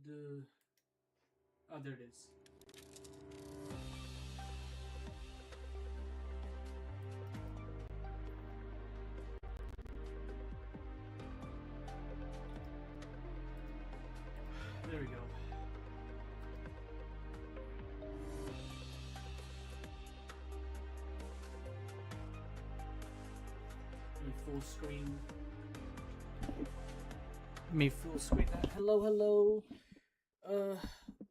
the... Oh, there it is. There we go. Full screen. Me full screen that. Hello, hello.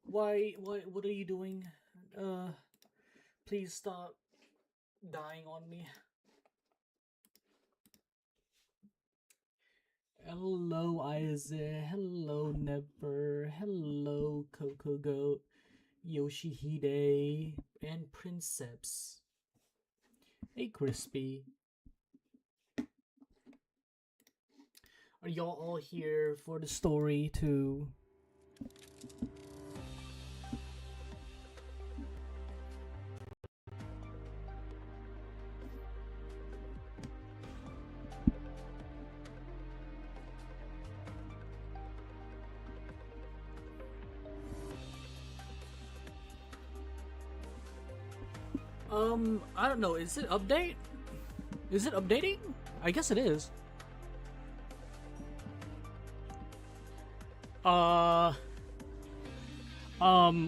What are you doing? Please stop dying on me. Hello, Isaac. Hello, Never. Hello, Coco Goat, Yoshihide, and Princeps. Hey, Crispy. Are y'all all here for the story too? I don't know. Is it update? Is it updating? I guess it is.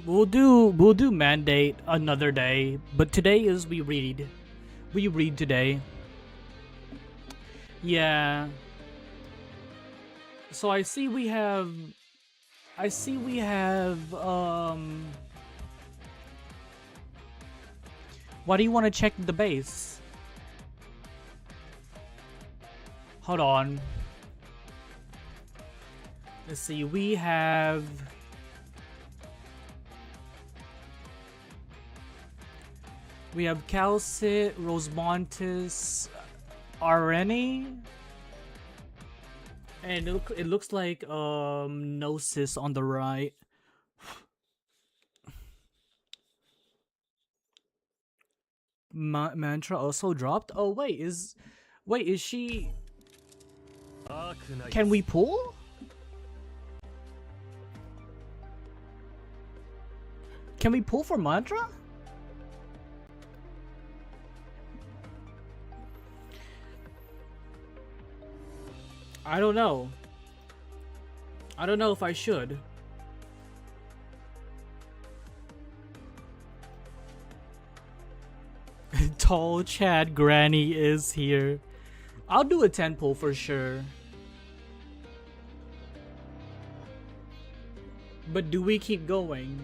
We'll do mandate another day, but today is we read. We read today. Yeah. So I see we have why do you want to check the base? Hold on. Let's see, we have Calcit, Rosemontis, Areni, and it looks like Gnosis on the right. Mantra also dropped. Oh wait, is she? Can we pull? Can we pull for Mantra? I don't know. I don't know if I should. Tall Chad Granny is here. I'll do a 10 pull for sure. But do we keep going?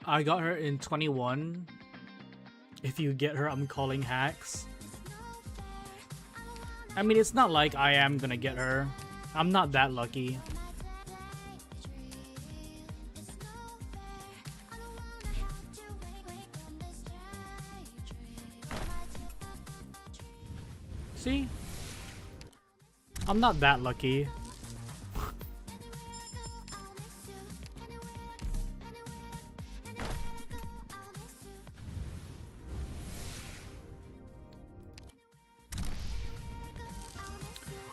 I got her in 21. If you get her, I'm calling hacks. I mean, it's not like I am gonna get her. I'm not that lucky. See? I'm not that lucky.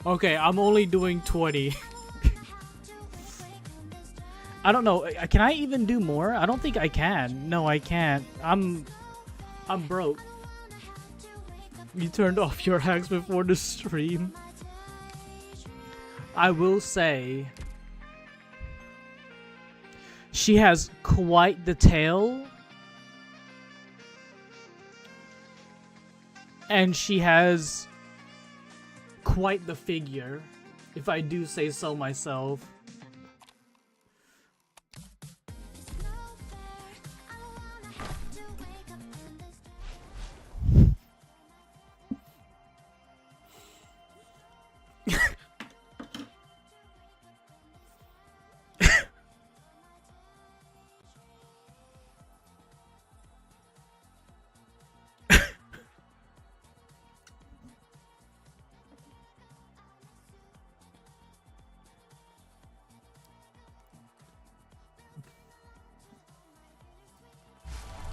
Okay, I'm only doing 20. I don't know. Can I even do more? I don't think I can. No, I can't. I'm broke. You turned off your hacks before the stream. I will say she has quite the tail. And she has quite the figure, if I do say so myself.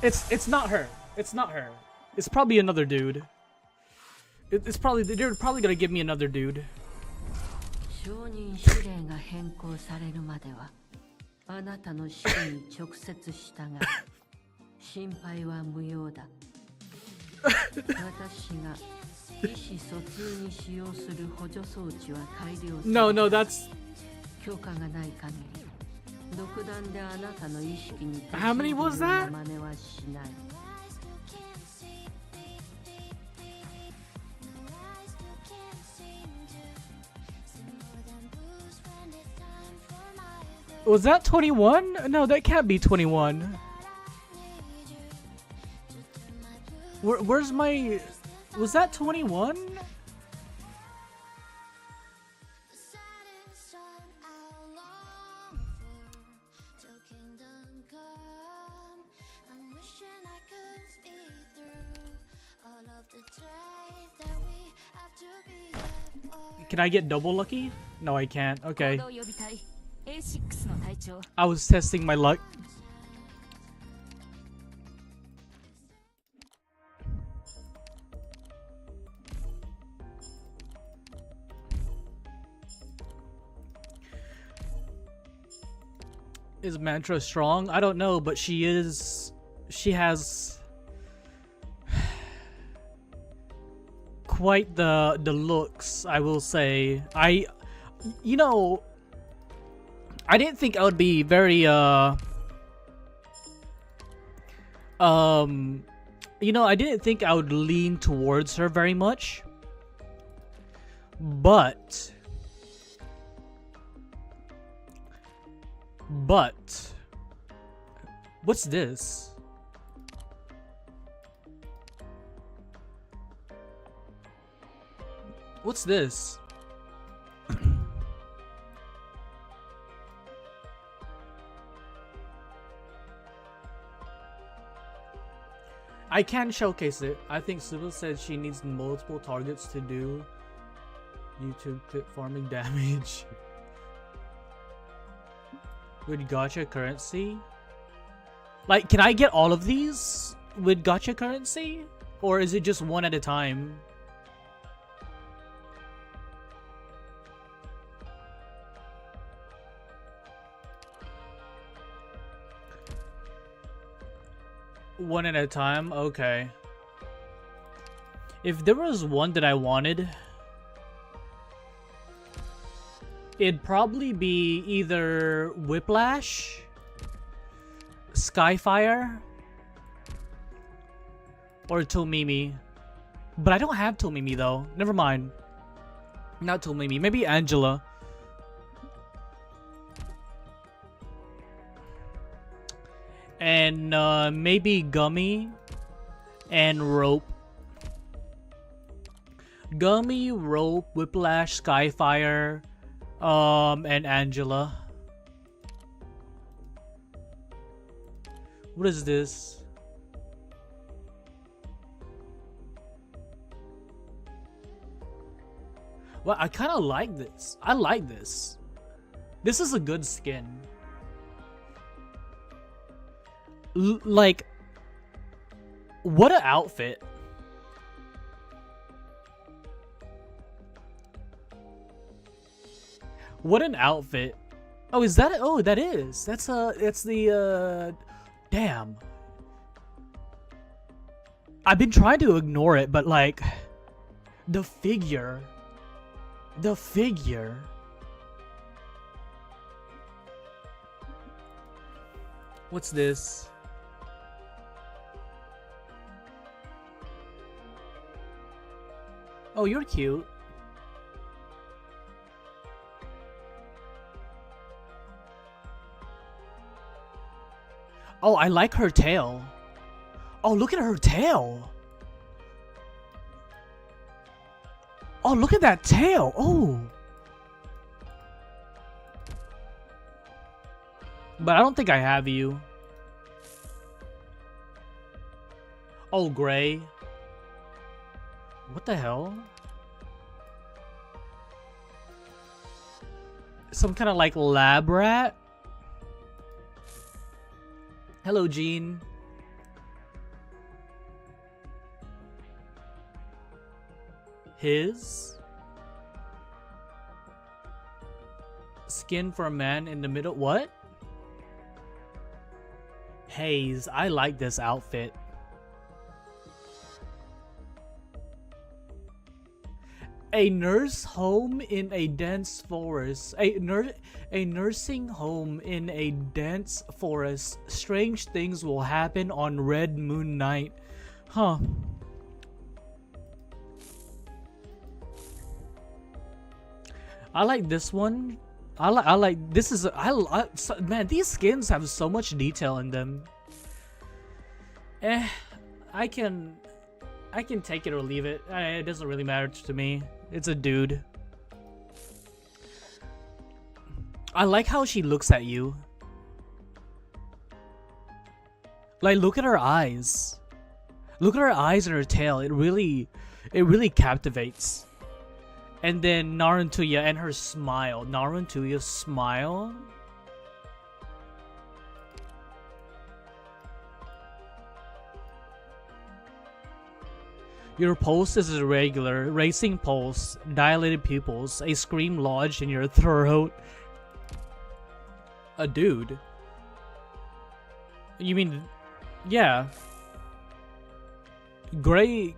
It's not her. It's not her. It's probably another dude. It's probably they're probably gonna give me another dude. 承認指令が変更されるまではあなたの指示に直接従う。心配は無用だ。私が意思疎通に使用する補助装置は改良する。No, no, that's 許可がない限り、独断であなたの意識に How many was that? 真似はしない。Was that 21? No, that can't be 21. Where's my... Was that 21? Can I get double lucky? No, I can't. Okay. I was testing my luck. Is Mantra strong? I don't know, but she is... She has... quite the looks, I will say. You know... I didn't think I would be very, you know, I didn't think I would lean towards her very much. But... What's this? What's this? I can showcase it. I think Sybil said she needs multiple targets to do YouTube clip farming damage. With gacha currency? Like, can I get all of these with gacha currency? Or is it just one at a time? One at a time? Okay. If there was one that I wanted, it'd probably be either Whiplash, Skyfire, or Tomimi. But I don't have Tomimi though. Never mind. Not Tomimi. Maybe Angela. And maybe Gummy and Rope. Gummy, Rope, Whiplash, Skyfire, and Angela. What is this? Well, I kind of like this. I like this. This is a good skin. Like, what an outfit. What an outfit. Oh, is that? Oh, that is. That's the damn. I've been trying to ignore it, but like the figure. The figure. What's this? Oh, you're cute. Oh, I like her tail. Oh, look at her tail. Oh, look at that tail. Oh. But I don't think I have you. Oh, gray. What the hell? Some kind of like lab rat? Hello, Jean. His skin for a man in the middle. What? Haze. I like this outfit. A nurse home in a dense forest. A nursing home in a dense forest. Strange things will happen on Red Moon Night. Huh. I like this one. I like this is man, these skins have so much detail in them. I can take it or leave it. It doesn't really matter to me. It's a dude. I like how she looks at you. Like, look at her eyes. Look at her eyes and her tail. It really captivates. And then Narantuya and her smile. Narantuya's smile. Your pulse is irregular, racing pulse, dilated pupils, a scream lodged in your throat. A dude? You mean, yeah. Gray,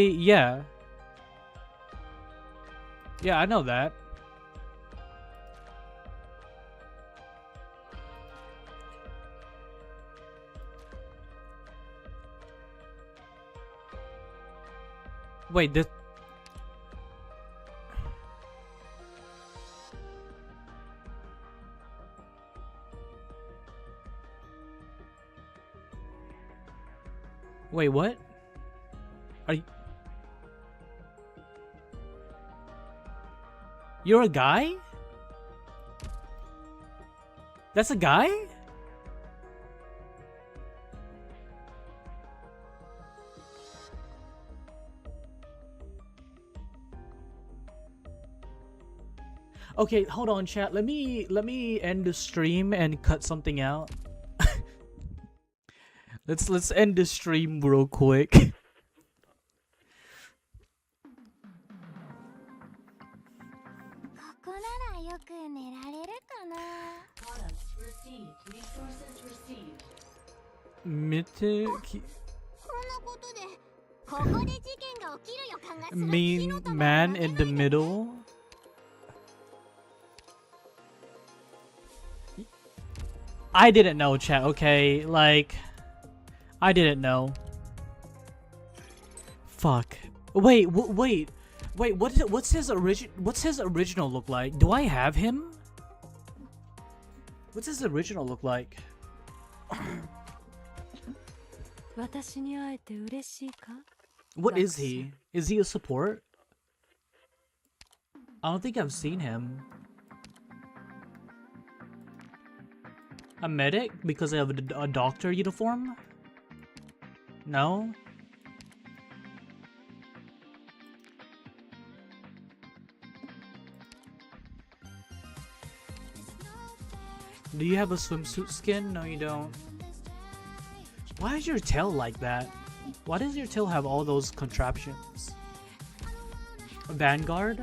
yeah. Yeah, I know that. Wait, this... Wait, what? Are you... You're a guy? That's a guy? Okay, hold on, chat. Let me end the stream and cut something out. let's end the stream real quick. Mean man in the middle. I didn't know, chat. Okay, like, I didn't know. Fuck. Wait. What's his original look like? Do I have him? What's his original look like? What is he? Is he a support? I don't think I've seen him. A medic because I have a doctor uniform? No? Do you have a swimsuit skin? No, you don't. Why is your tail like that? Why does your tail have all those contraptions? A Vanguard?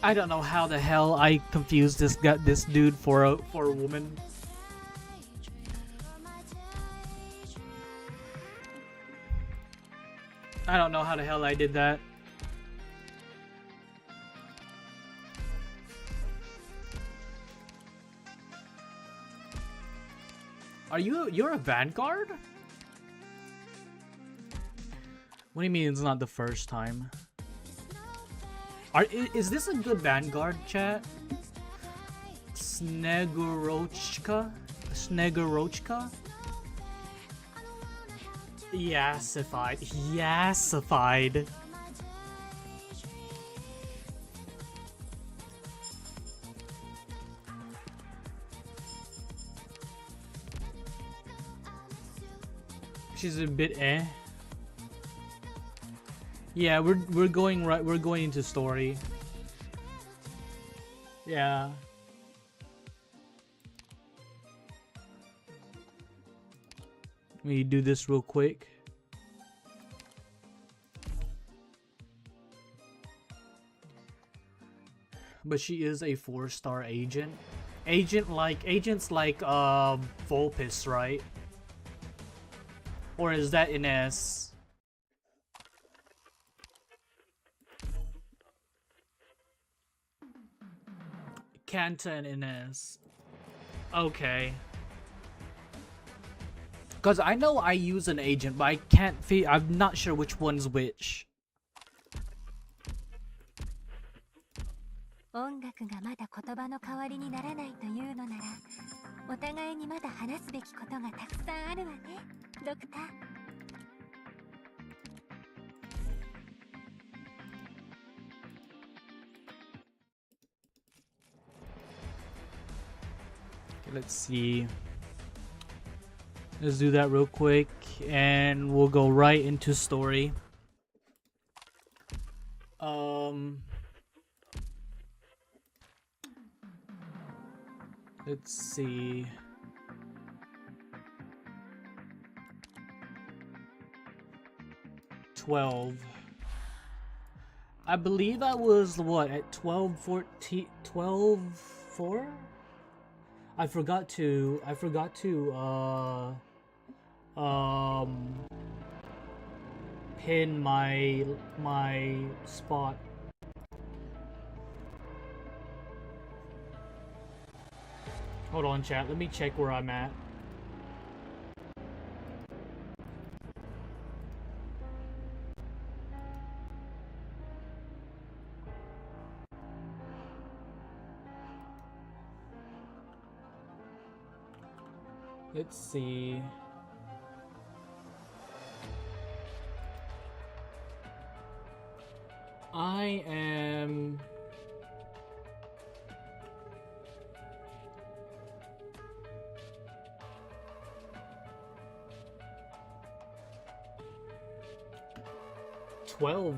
I don't know how the hell I confused this dude for a woman. I don't know how the hell I did that. You're a Vanguard? What do you mean it's not the first time? Is this a good Vanguard, chat? Snegorochka? Snegorochka? Yassified. Yassified. She's a bit eh. Yeah, we're going right. We're going into story. Yeah. Let me do this real quick. But she is a 4-star agent. Agents like Volpus, right? Or is that Ines? Kanta and Ines. Okay. Cause I know I use an agent, but I can't I'm not sure which one's which. 音楽がまだ言葉の代わりにならないというのなら、お互いにまだ話すべきことがたくさんあるわね、ドクター。Let's see. Let's do that real quick, and we'll go right into story. Let's see. I believe I was what at 12, 14, 12, 4? I forgot to pin my spot. Hold on, chat. Let me check where I'm at. Let's see. I am... $12.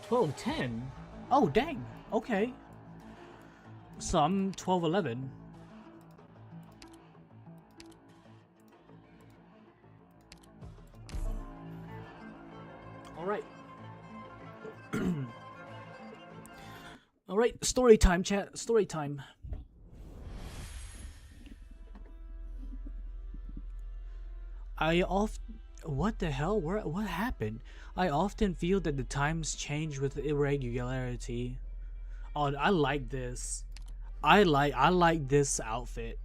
12.10? Oh, dang. Okay. So I'm 12.11. Alright. Alright, story time, chat. Story time. What the hell? What happened? I often feel that the times change with irregularity. Oh, I like this. I like this outfit.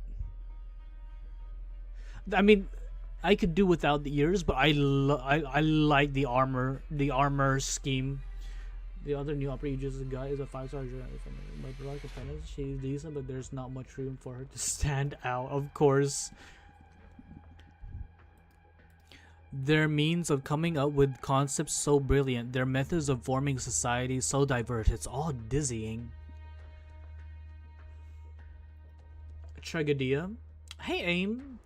I mean, I could do without the ears, but I like the armor scheme. The other new opera you just got is a 5-star journalist. But like apprentice, she's decent, but there's not much room for her to stand out. Of course. Their means of coming up with concepts so brilliant, their methods of forming society so diverse, it's all dizzying. Tragedía. Hey, AIM.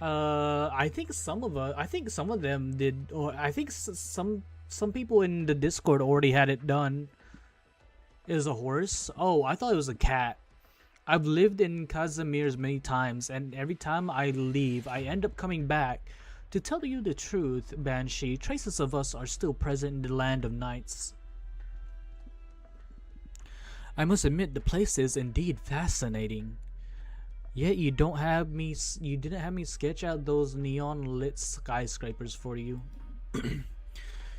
I think some of them did, or I think some people in the Discord already had it done. Is a horse? Oh, I thought it was a cat. I've lived in Casimir's many times, and every time I leave, I end up coming back. To tell you the truth, Banshee, traces of us are still present in the land of knights. I must admit, the place is indeed fascinating. Yet you didn't have me sketch out those neon-lit skyscrapers for you.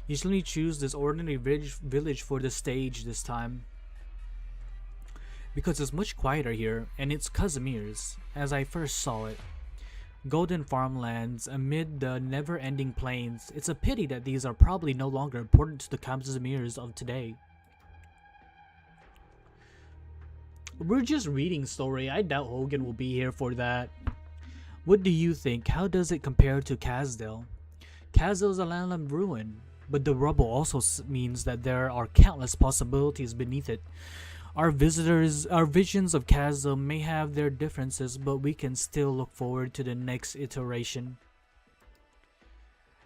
You simply choose this ordinary village for the stage this time. Because it's much quieter here, and it's Casimir's, as I first saw it. Golden farmlands amid the never-ending plains. It's a pity that these are probably no longer important to the Casimirs of today. We're just reading story. I doubt Hogan will be here for that. What do you think? How does it compare to Casdale? Casdale is a land of ruin, but the rubble also means that there are countless possibilities beneath it. Our visions of Chasm may have their differences, but we can still look forward to the next iteration.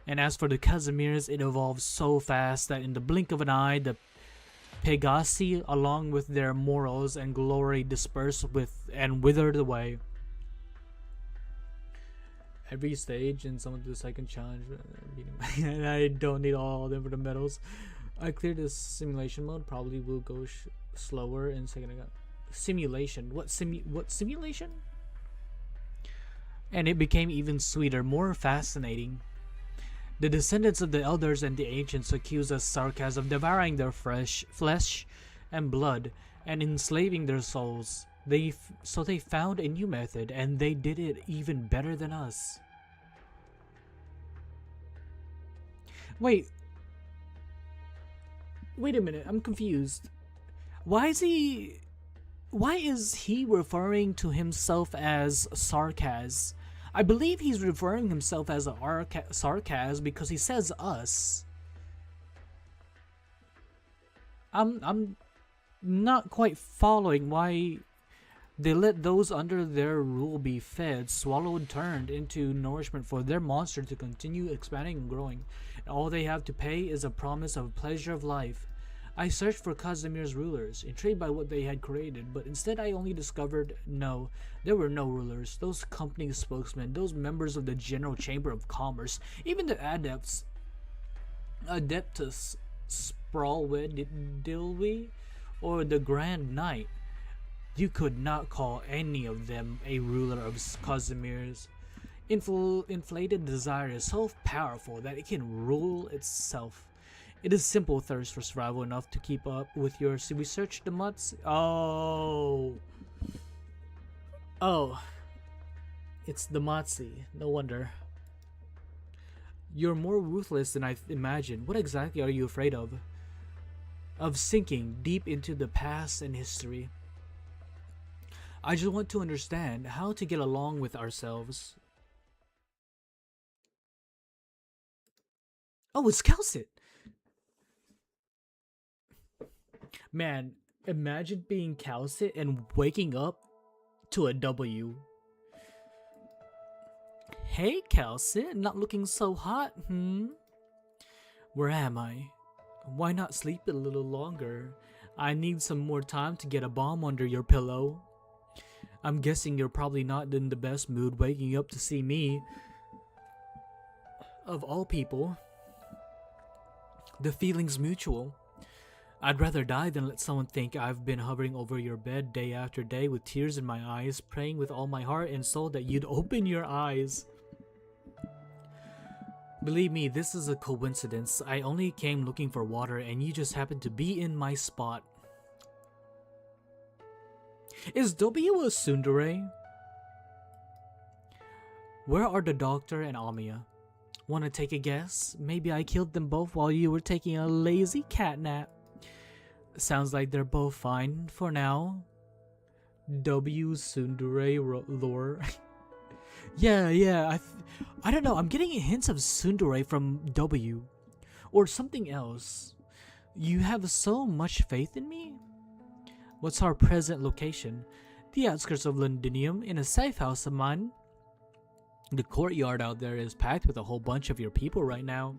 And as for the Casimirs, it evolves so fast that in the blink of an eye, the Pegasi, along with their morals and glory, disperse with and withered away. Every stage in some of the second challenge, and I don't need all of them for the medals. I cleared the simulation mode. Probably will go slower in second. Simulation? What simulation? And it became even sweeter, more fascinating. The descendants of the elders and the ancients accuse us Sarkas of devouring their flesh and blood and enslaving their souls. So they found a new method, and they did it even better than us. Wait a minute, I'm confused. Why is he referring to himself as Sarkas? I believe he's referring himself as Sarkas because he says us. I'm not quite following why they let those under their rule be fed, swallowed, turned into nourishment for their monster to continue expanding and growing. And all they have to pay is a promise of pleasure of life. I searched for Casimir's rulers, intrigued by what they had created, but instead I only discovered no, there were no rulers. Those company spokesmen, those members of the General Chamber of Commerce, even the Adeptus Sprawlwed or the Grand Knight, you could not call any of them a ruler of Casimir's. Inflated desire is so powerful that it can rule itself. It is simple thirst for survival enough to keep up with your research. The mutts. Oh, it's the Matsi. No wonder. You're more ruthless than I imagined. What exactly are you afraid of? Of sinking deep into the past and history. I just want to understand how to get along with ourselves. Oh, it's Calcit! Man, imagine being Calcit and waking up to a W. Hey, Calcit, not looking so hot, Where am I? Why not sleep a little longer? I need some more time to get a bomb under your pillow. I'm guessing you're probably not in the best mood waking up to see me. Of all people. The feeling's mutual. I'd rather die than let someone think I've been hovering over your bed day after day with tears in my eyes, praying with all my heart and soul that you'd open your eyes. Believe me, this is a coincidence. I only came looking for water and you just happened to be in my spot. Is W a tsundere? Where are the doctor and Amiya? Wanna take a guess? Maybe I killed them both while you were taking a lazy cat nap. Sounds like they're both fine for now. W tsundere lore. Yeah. I don't know. I'm getting hints of tsundere from W, or something else. You have so much faith in me. What's our present location? The outskirts of Londinium, in a safe house of mine. The courtyard out there is packed with a whole bunch of your people right now.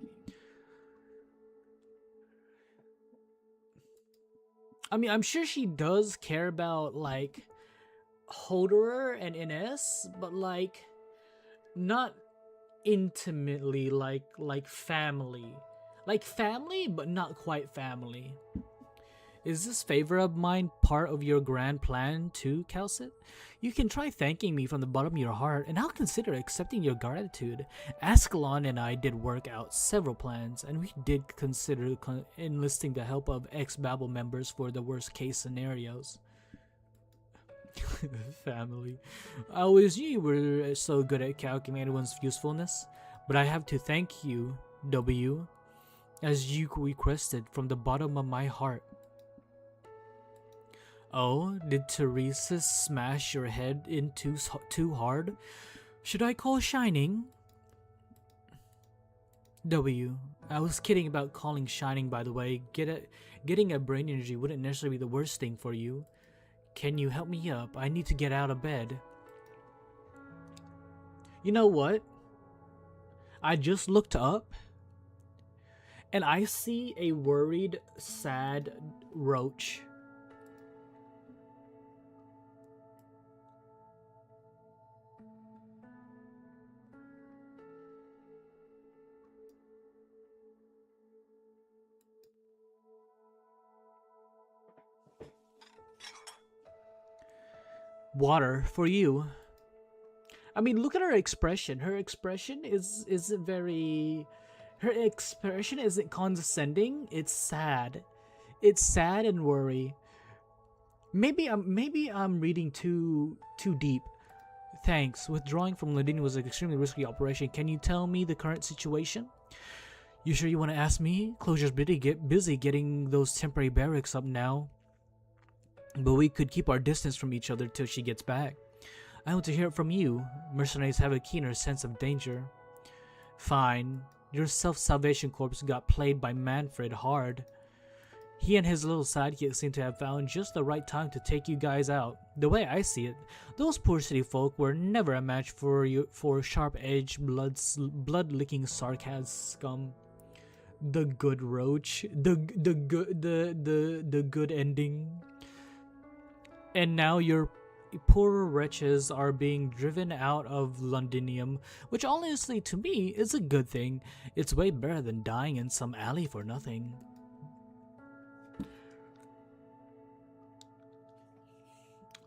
I mean, I'm sure she does care about, like, Holderer and NS, but, like, not intimately, like family. Like family, but not quite family. Is this favor of mine part of your grand plan too, Calcit? You can try thanking me from the bottom of your heart, and I'll consider accepting your gratitude. Ascalon and I did work out several plans, and we did consider enlisting the help of ex-Babel members for the worst case scenarios. Family. I always knew you were so good at calculating anyone's usefulness, but I have to thank you, W, as you requested from the bottom of my heart. Oh, did Teresa smash your head in too hard? Should I call Shining? W. I was kidding about calling shining, by the way. Getting a brain injury wouldn't necessarily be the worst thing for you. Can you help me up? I need to get out of bed. You know what? I just looked up and I see a worried, sad roach. Water for you. I mean, look at her expression. Her expression isn't very. Her expression isn't condescending. It's sad. It's sad and worry. Maybe I'm reading too deep. Thanks. Withdrawing from Ladini was an extremely risky operation. Can you tell me the current situation? You sure you want to ask me? Closure's busy getting those temporary barracks up now. But we could keep our distance from each other till she gets back. I want to hear it from you. Mercenaries have a keener sense of danger. Fine. Your self-salvation corps got played by Manfred hard. He and his little sidekick seem to have found just the right time to take you guys out. The way I see it, those poor city folk were never a match for sharp-edged, blood-licking sarcasm scum. The good roach, the good ending. And now your poor wretches are being driven out of Londinium, which honestly to me is a good thing. It's way better than dying in some alley for nothing.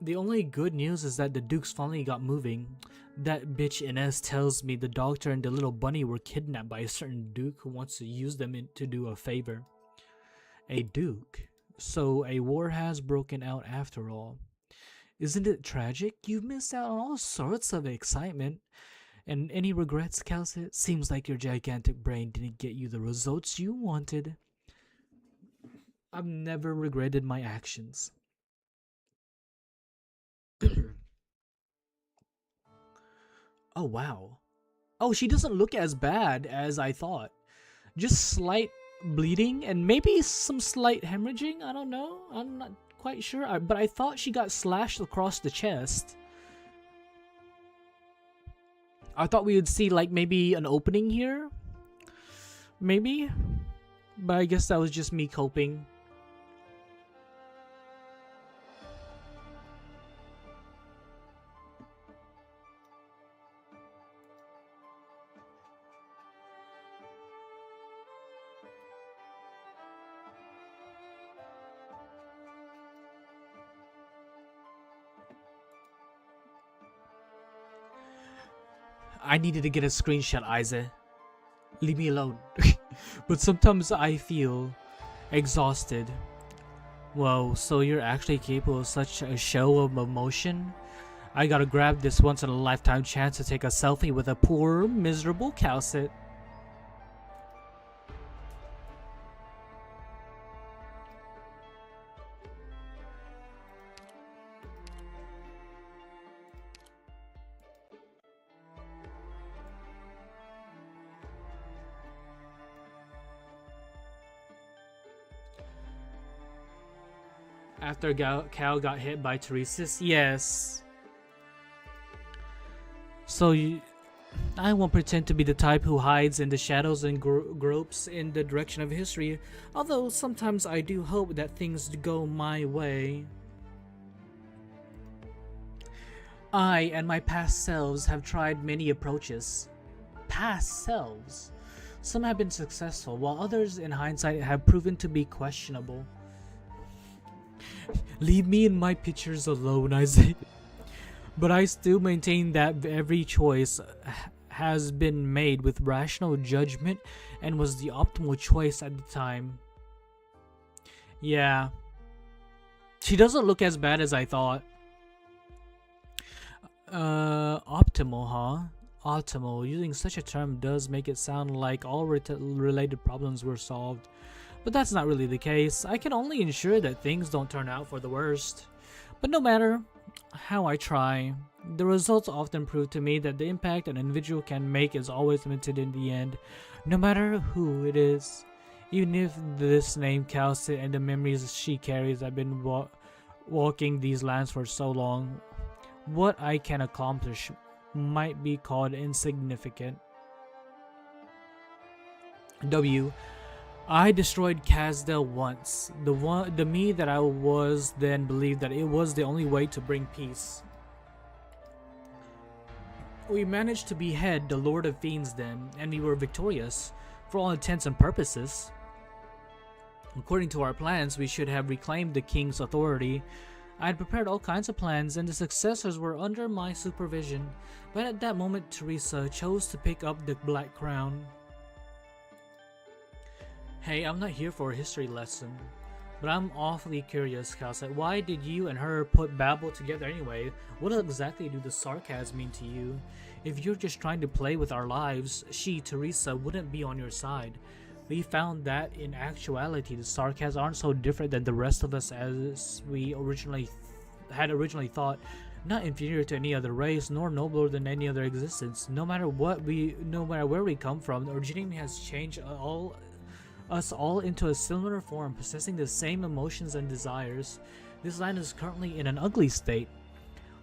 The only good news is that the Dukes finally got moving. That bitch Inez tells me the doctor and the little bunny were kidnapped by a certain Duke who wants to use them to do a favor. A Duke? So a war has broken out after all. Isn't it tragic? You've missed out on all sorts of excitement. And any regrets, Calcit? Seems like your gigantic brain didn't get you the results you wanted. I've never regretted my actions. Oh, wow. Oh, she doesn't look as bad as I thought. Just slight bleeding and maybe some slight hemorrhaging. I don't know. I'm not quite sure. But I thought she got slashed across the chest. I thought we would see like maybe an opening here. Maybe. But I guess that was just me coping. I needed to get a screenshot, Isa. Leave me alone. But sometimes I feel exhausted. Whoa, so you're actually capable of such a show of emotion? I gotta grab this once-in-a-lifetime chance to take a selfie with a poor, miserable Calcit. After Cal got hit by Teresis? Yes. So I won't pretend to be the type who hides in the shadows and gropes in the direction of history, although sometimes I do hope that things go my way. I and my past selves have tried many approaches. Past selves? Some have been successful, while others in hindsight have proven to be questionable. Leave me and my pictures alone, I say. But I still maintain that every choice has been made with rational judgment and was the optimal choice at the time. Yeah. She doesn't look as bad as I thought. Optimal, huh? Optimal. Using such a term does make it sound like all related problems were solved. But that's not really the case. I can only ensure that things don't turn out for the worst. But no matter how I try, The results often prove to me that the impact an individual can make is always limited in the end, no matter who it is. Even if this name Calcit and the memories she carries have been walking these lands for so long, what I can accomplish might be called insignificant. W. I destroyed Casdell once. The me that I was then believed that it was the only way to bring peace. We managed to behead the Lord of Fiends then, and we were victorious, for all intents and purposes. According to our plans, we should have reclaimed the king's authority. I had prepared all kinds of plans, and the successors were under my supervision, but at that moment Teresa chose to pick up the Black Crown. Hey, I'm not here for a history lesson, but I'm awfully curious, Calcet. Why did you and her put Babel together anyway? What exactly do the sarcasms mean to you? If you're just trying to play with our lives, she, Teresa, wouldn't be on your side. We found that in actuality the sarcasms aren't so different than the rest of us as we originally thought. Not inferior to any other race, nor nobler than any other existence. No matter where we come from, the regime has changed us all into a similar form, possessing the same emotions and desires. This land is currently in an ugly state.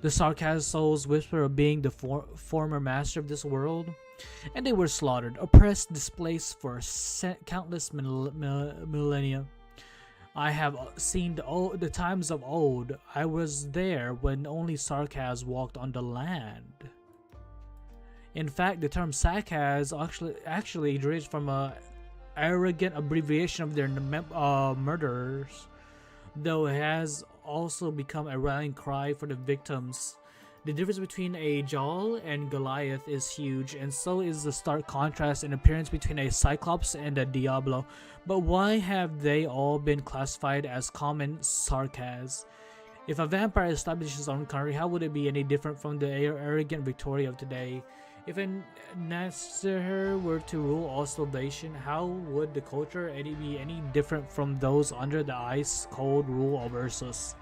The sarcasm souls whisper of being the former master of this world, and they were slaughtered, oppressed, displaced for countless millennia. I have seen the times of old. I was there when only sarcasm walked on the land. In fact, the term sarcasm actually derives from a arrogant abbreviation of their murderers, though it has also become a rallying cry for the victims. The difference between a Jaal and Goliath is huge, and so is the stark contrast in appearance between a Cyclops and a Diablo. But why have they all been classified as common sarcasms? If a vampire established his own country, how would it be any different from the arrogant Victoria of today? If a Nasir were to rule all salvation, how would the culture be any different from those under the ice-cold rule of Ursus?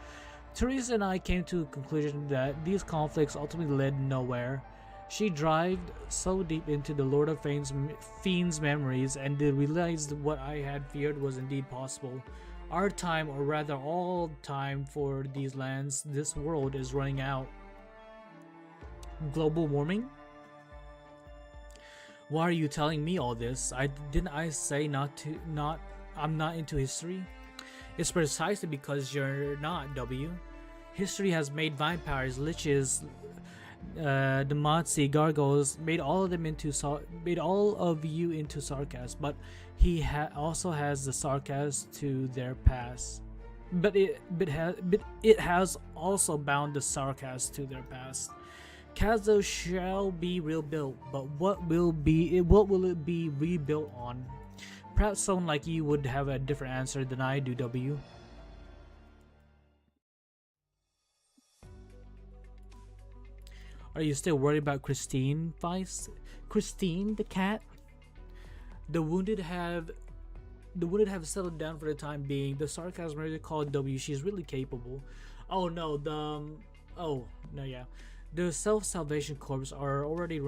Teresa and I came to a conclusion that these conflicts ultimately led nowhere. She dived so deep into the Lord of Fiends' memories and realized what I had feared was indeed possible. Our time, or rather all time for these lands, this world is running out. Global warming? Why are you telling me all this? Didn't I say I'm not into history? It's precisely because you're not, W. History has made vampires, liches, Demazi, gargoyles, made all of you into sarcasms, but he also has the sarcasm to their past. But it has also bound the sarcasm to their past. Kazo shall be rebuilt, but what will it be rebuilt on? Perhaps someone like you would have a different answer than I do, W. Are you still worried about Christine, Vice? Christine, the cat? The wounded have settled down for the time being. The sarcasm really called W. She's really capable. Oh no, the self-salvation corps are already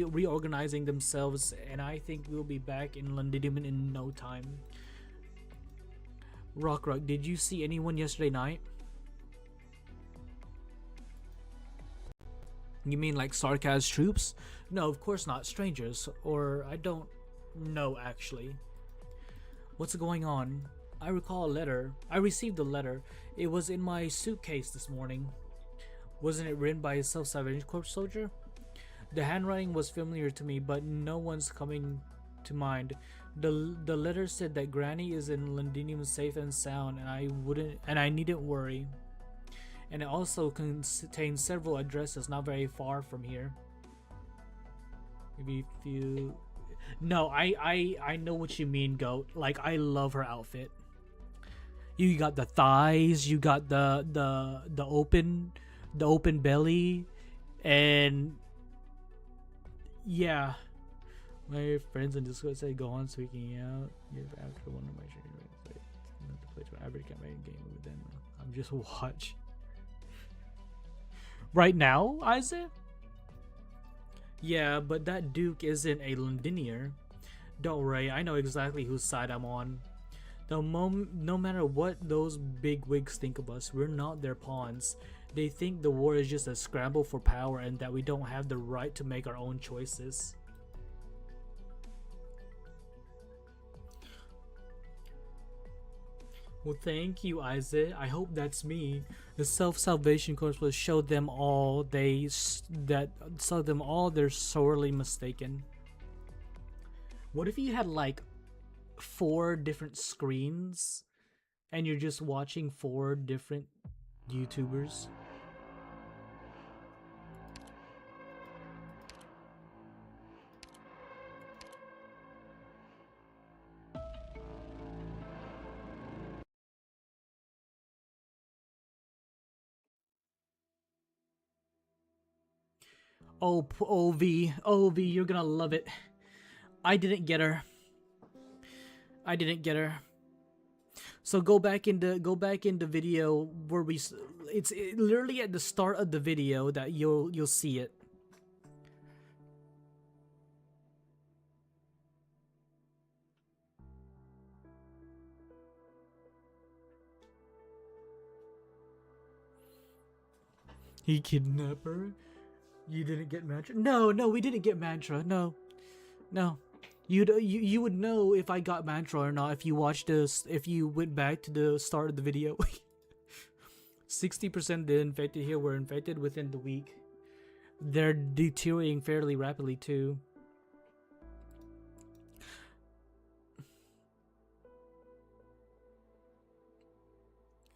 reorganizing themselves, and I think we'll be back in Londinium in no time. Rock, did you see anyone yesterday night? You mean like sarcasm troops? No, of course not. Strangers, or I don't know actually. What's going on? I recall a letter. I received a letter. It was in my suitcase this morning. Wasn't it written by a self-salvation corps soldier? The handwriting was familiar to me, but no one's coming to mind. The letter said that Granny is in Londinium safe and sound, and I needn't worry. And it also contains several addresses not very far from here. Maybe if you... No, I know what you mean, Goat. Like, I love her outfit. You got the thighs, you got the open belly, and yeah. My friends on Discord say go on speaking out. You're after one of my Twitch, whenever you can make a game with them. I'm just watch. Right now, Isaac? Yeah, but that Duke isn't a Londinier. Don't worry, I know exactly whose side I'm on. No matter what those big wigs think of us, we're not their pawns. They think the war is just a scramble for power and that we don't have the right to make our own choices. Well, thank you, Isaac. I hope that's me. The self-salvation course will show them all they're sorely mistaken. What if you had like 4 different screens and you're just watching 4 different YouTubers? Oh, OV, you're gonna love it. I didn't get her. So go back into video where it's literally at the start of the video that you'll see it. He kidnapped her. You didn't get mantra? No, we didn't get mantra. No. You would know if I got mantra or not if you watched this. If you went back to the start of the video. 60% of the infected here were infected within the week. They're deteriorating fairly rapidly too.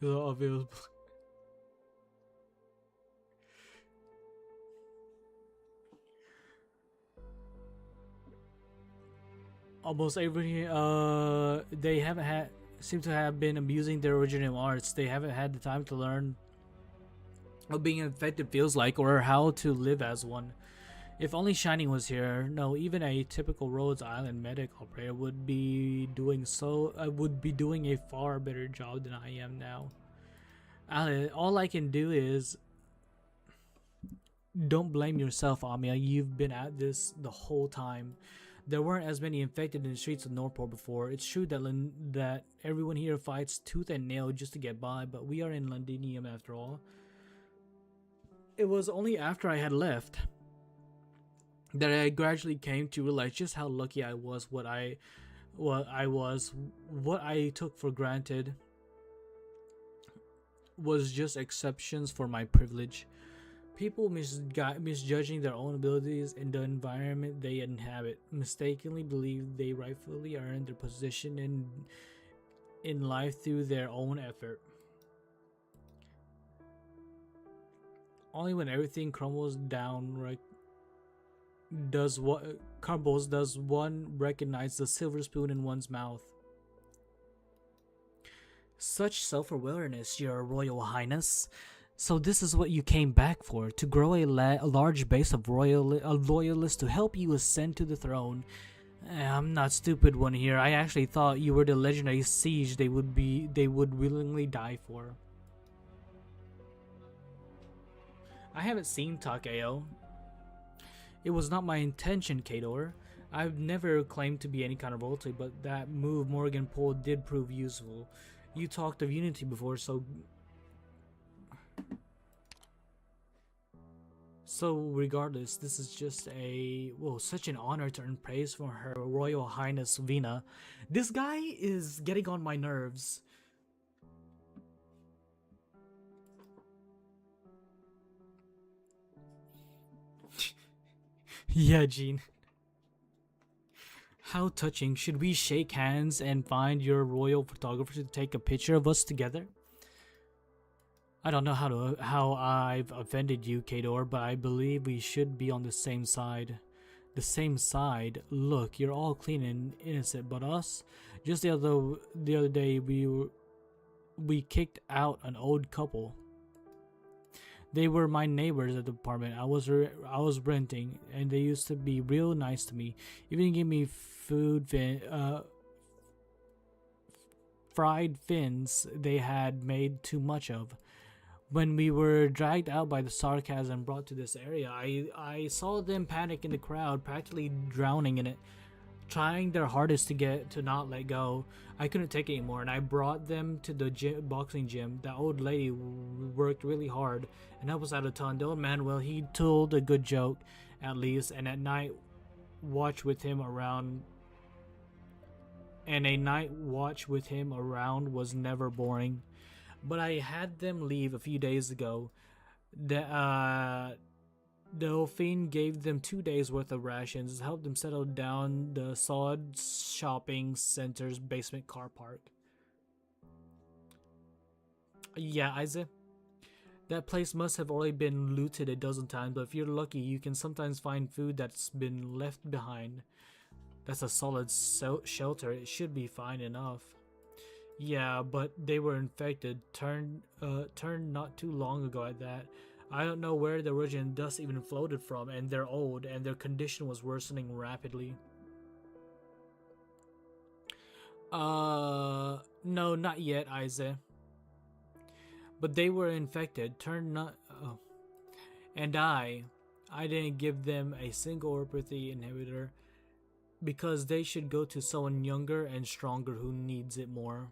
Available. Almost every they seem to have been abusing their original arts. They haven't had the time to learn what being infected feels like or how to live as one. If only Shining was here. No, even a typical Rhodes Island medic operator would be doing a far better job than I am now. All I can do is don't blame yourself, Amia. You've been at this the whole time. There weren't as many infected in the streets of Northport before. It's true that everyone here fights tooth and nail just to get by, but we are in Londinium after all. It was only after I had left that I gradually came to realize just how lucky I was. What I took for granted was just exceptions for my privilege. People misjudging their own abilities in the environment they inhabit, mistakenly believe they rightfully earned their position in life through their own effort. Only when everything crumbles down does one recognize the silver spoon in one's mouth. Such self-awareness, Your Royal Highness. So this is what you came back for, to grow a large base of loyalists to help you ascend to the throne. I'm not stupid one here. I actually thought you were the legendary siege they would willingly die for. I haven't seen Takeo. It was not my intention, Kador. I've never claimed to be any kind of royalty, but that move Morgan pulled did prove useful. You talked of unity before, So regardless, this is just such an honor to earn praise from Her Royal Highness Vina. This guy is getting on my nerves. Yeah, Jean. How touching. Should we shake hands and find your royal photographer to take a picture of us together? I don't know how I've offended you, Kador, but I believe we should be on the same side. The same side? Look, you're all clean and innocent, but us? Just the other day, we kicked out an old couple. They were my neighbors at the apartment I was renting, and they used to be real nice to me. Even gave me fried fins they had made too much of. When we were dragged out by the sarcasm and brought to this area, I saw them panic in the crowd, practically drowning in it, trying their hardest to not let go. I couldn't take it anymore, and I brought them to the boxing gym. That old lady worked really hard, and I was out of time. The old man, well, he told a good joke, at least, and at night watch with him around. And a night watch with him around was never boring. But I had them leave a few days ago. The Delphine gave them 2 days worth of rations, helped them settle down the Sod shopping center's basement car park. Yeah, Isaac. That place must have already been looted a dozen times, but if you're lucky, you can sometimes find food that's been left behind. That's a solid shelter. It should be fine enough. Yeah, but they were infected. Turned not too long ago at that. I don't know where the origin dust even floated from, and they're old, and their condition was worsening rapidly. No, not yet, Isaac. But they were infected. And I didn't give them a single orpathy inhibitor, because they should go to someone younger and stronger who needs it more.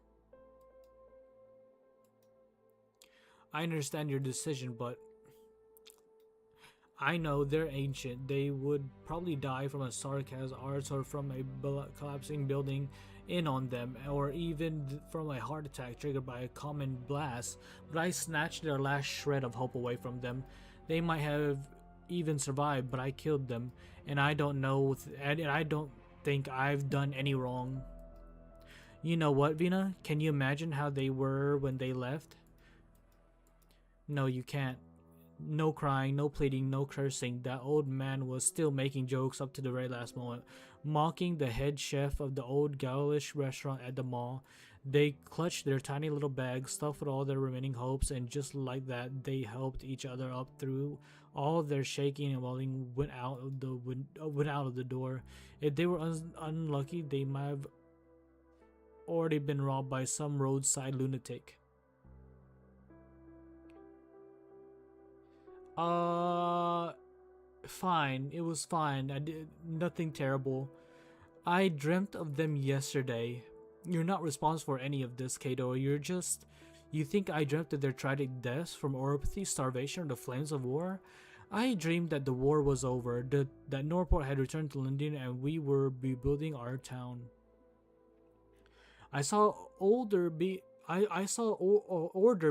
I understand your decision, but I know they're ancient. They would probably die from a sarcasm arts or from a collapsing building in on them, or even from a heart attack triggered by a common blast. But I snatched their last shred of hope away from them. They might have even survived, but I killed them, and I don't know, and I don't think I've done any wrong. You know what, Vina? Can you imagine how they were when they left? No, you can't. No crying, no pleading, no cursing. That old man was still making jokes up to the very last moment, mocking the head chef of the old Gaulish restaurant at the mall. They clutched their tiny little bags, stuffed with all their remaining hopes, and just like that, they helped each other up through all their shaking and welling. Went out of the door. If they were unlucky, they might have already been robbed by some roadside lunatic. Fine. It was fine. I did nothing terrible. I dreamt of them yesterday. You're not responsible for any of this, Kato. You think I dreamt of their tragic deaths from orpathy, starvation, or the flames of war? I dreamed that the war was over, that Norport had returned to London, and we were rebuilding our town. I saw order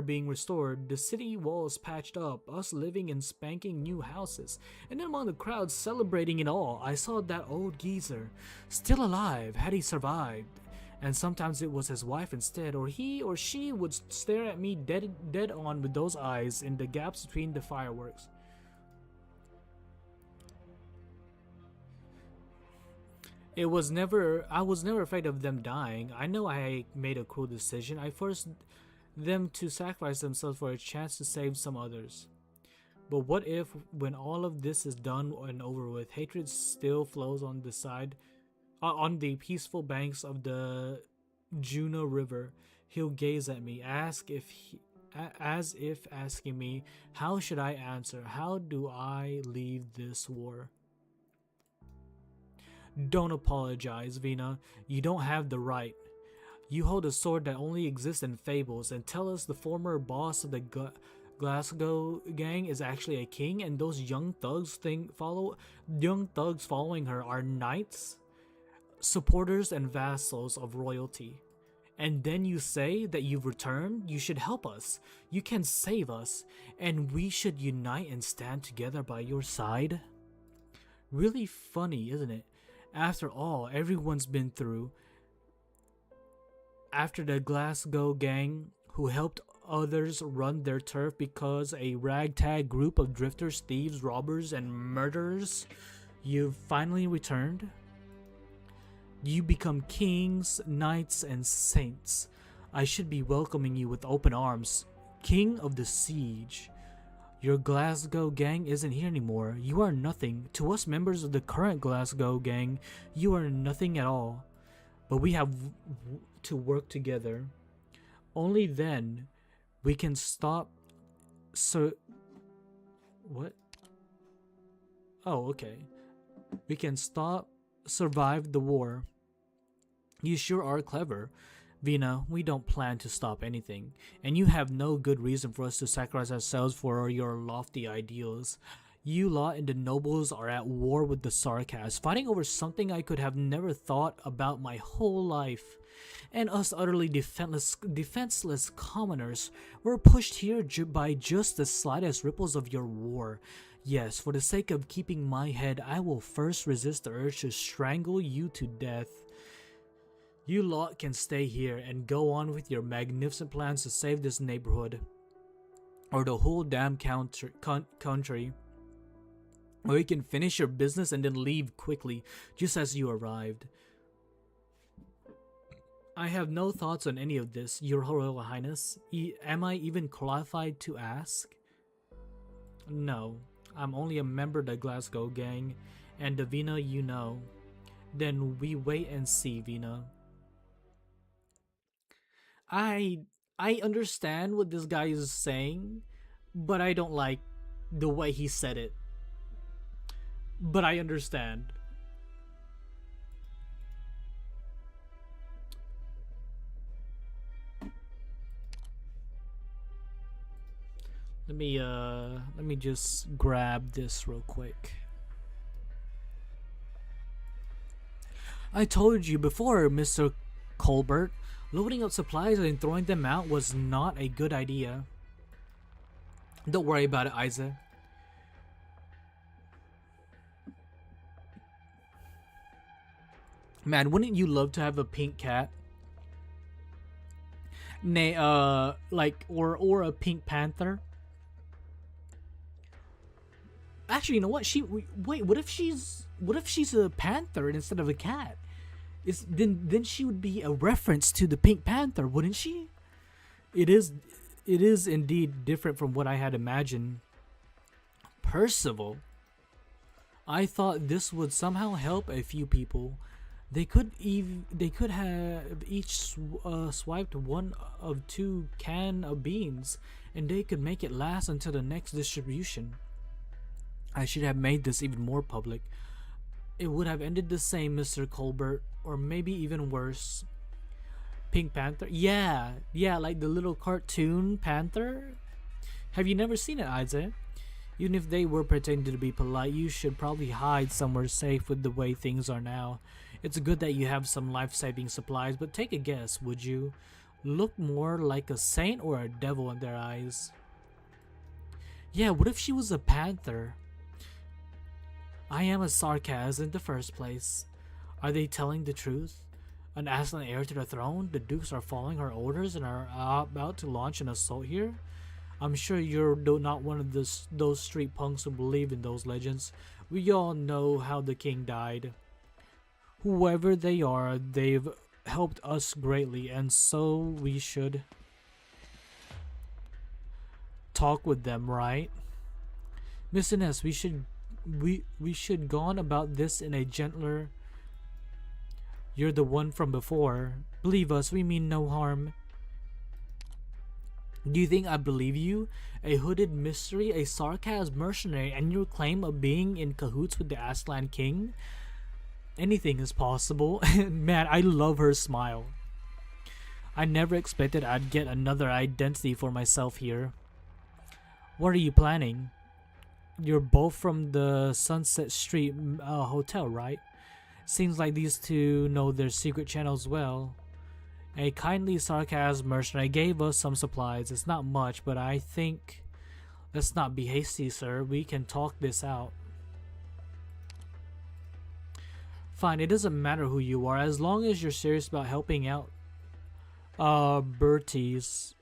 being restored, the city walls patched up, us living in spanking new houses, and then among the crowd celebrating it all, I saw that old geezer, still alive, had he survived. And sometimes it was his wife instead, or he or she would stare at me dead on with those eyes in the gaps between the fireworks. I was never afraid of them dying. I know I made a cruel decision. I forced them to sacrifice themselves for a chance to save some others. But what if, when all of this is done and over with, hatred still flows on on the peaceful banks of the Juno River? He'll gaze at me, as if asking me, how should I answer? How do I leave this war? Don't apologize, Vina. You don't have the right. You hold a sword that only exists in fables, and tell us the former boss of the Glasgow gang is actually a king, and those young thugs following her are knights, supporters, and vassals of royalty. And then you say that you've returned? You should help us. You can save us, and we should unite and stand together by your side. Really funny, isn't it? After all everyone's been through. After the Glasgow gang, who helped others run their turf because a ragtag group of drifters, thieves, robbers, and murderers, you've finally returned. You become kings, knights, and saints. I should be welcoming you with open arms. King of the siege. Your Glasgow gang isn't here anymore. You are nothing. To us members of the current Glasgow gang, you are nothing at all. But we have to work together. Only then we can stop. So, what? Oh, okay. We can survive the war. You sure are clever. Vina, we don't plan to stop anything, and you have no good reason for us to sacrifice ourselves for your lofty ideals. You lot and the nobles are at war with the Sarkas, fighting over something I could have never thought about my whole life. And us utterly defenseless commoners were pushed here by just the slightest ripples of your war. Yes, for the sake of keeping my head, I will first resist the urge to strangle you to death. You lot can stay here and go on with your magnificent plans to save this neighborhood, or the whole damn country. Or you can finish your business and then leave quickly, just as you arrived. I have no thoughts on any of this, Your Royal Highness. Am I even qualified to ask? No, I'm only a member of the Glasgow gang, and the Vina you know. Then we wait and see, Vina. I understand what this guy is saying, but I don't like the way he said it. But I understand. Let me just grab this real quick. I told you before, Mr. Colbert, loading up supplies and throwing them out was not a good idea. Don't worry about it, Isaac. Man, wouldn't you love to have a pink cat? Nay, like, or a pink panther? Actually, you know what? Wait. What if she's a panther instead of a cat? Then she would be a reference to the Pink Panther, wouldn't she? It is indeed different from what I had imagined. Percival, I thought this would somehow help a few people. They could have each swiped one of 2 cans of beans, and they could make it last until the next distribution. I should have made this even more public. It would have ended the same, Mr. Colbert, or maybe even worse. Pink Panther? Yeah, like the little cartoon panther. Have you never seen it, Isaac? Even if they were pretending to be polite, you should probably hide somewhere safe with the way things are now. It's good that you have some life-saving supplies, but take a guess, would you? Look more like a saint or a devil in their eyes. Yeah, what if she was a panther? I am a Sarkas in the first place. Are they telling the truth? An Aslan heir to the throne? The dukes are following her orders and are about to launch an assault here? I'm sure you're not one of those street punks who believe in those legends. We all know how the king died. Whoever they are, they've helped us greatly, and so we should talk with them, right? Miss Ines, we should go on about this in a gentler. You're the one from before. Believe us, we mean no harm. Do you think I believe you? A hooded mystery, a sarcasm mercenary, and your claim of being in cahoots with the Aslan King? Anything is possible. Man, I love her smile. I never expected I'd get another identity for myself here. What are you planning? You're both from the Sunset Street hotel, right? Seems like these two know their secret channels well. A kindly sarcasm mercenary gave us some supplies. It's not much, but I think... Let's not be hasty, sir. We can talk this out. Fine, it doesn't matter who you are, as long as you're serious about helping out. Bertie's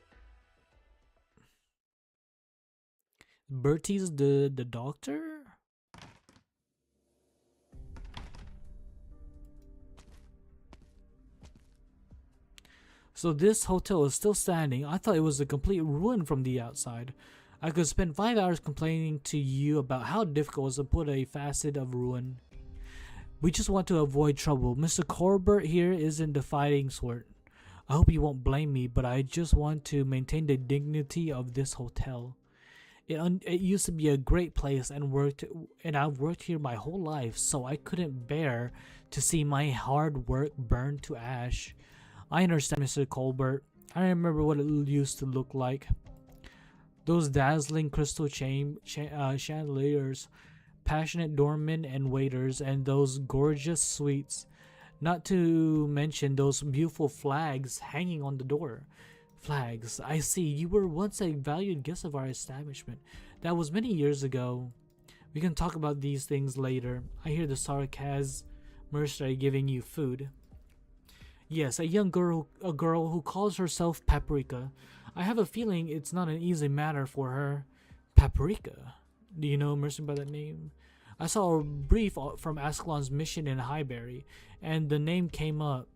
the doctor? So this hotel is still standing. I thought it was a complete ruin from the outside. I could spend 5 hours complaining to you about how difficult it was to put a facade of ruin. We just want to avoid trouble. Mr. Corbett here isn't the fighting sort. I hope you won't blame me, but I just want to maintain the dignity of this hotel. It used to be a great place and I've worked here my whole life, so I couldn't bear to see my hard work burned to ash. I understand, Mr. Colbert. I remember what it used to look like. Those dazzling crystal chandeliers, passionate doormen and waiters, and those gorgeous suites. Not to mention those beautiful flags hanging on the door. Flags. I see. You were once a valued guest of our establishment. That was many years ago. We can talk about these things later. I hear the sarcasmers are giving you food. Yes, a girl who calls herself Paprika. I have a feeling it's not an easy matter for her. Paprika? Do you know Mercy by that name? I saw a brief from Ascalon's mission in Highbury, and the name came up.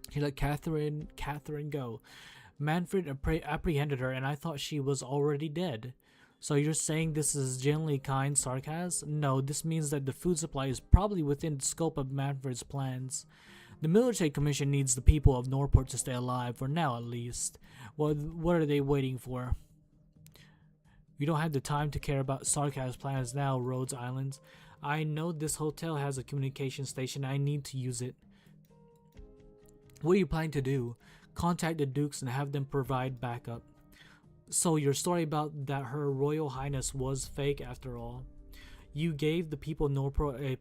He let Catherine go. Manfred apprehended her, and I thought she was already dead. So you're saying this is genuinely kind sarcasm? No, this means that the food supply is probably within the scope of Manfred's plans. The military commission needs the people of Norport to stay alive, for now at least. What are they waiting for? We don't have the time to care about sarcasm plans now, Rhodes Island. I know this hotel has a communication station. I need to use it. What are you planning to do? Contact the Dukes and have them provide backup. So your story about that Her Royal Highness was fake after all. You gave the people of Norport a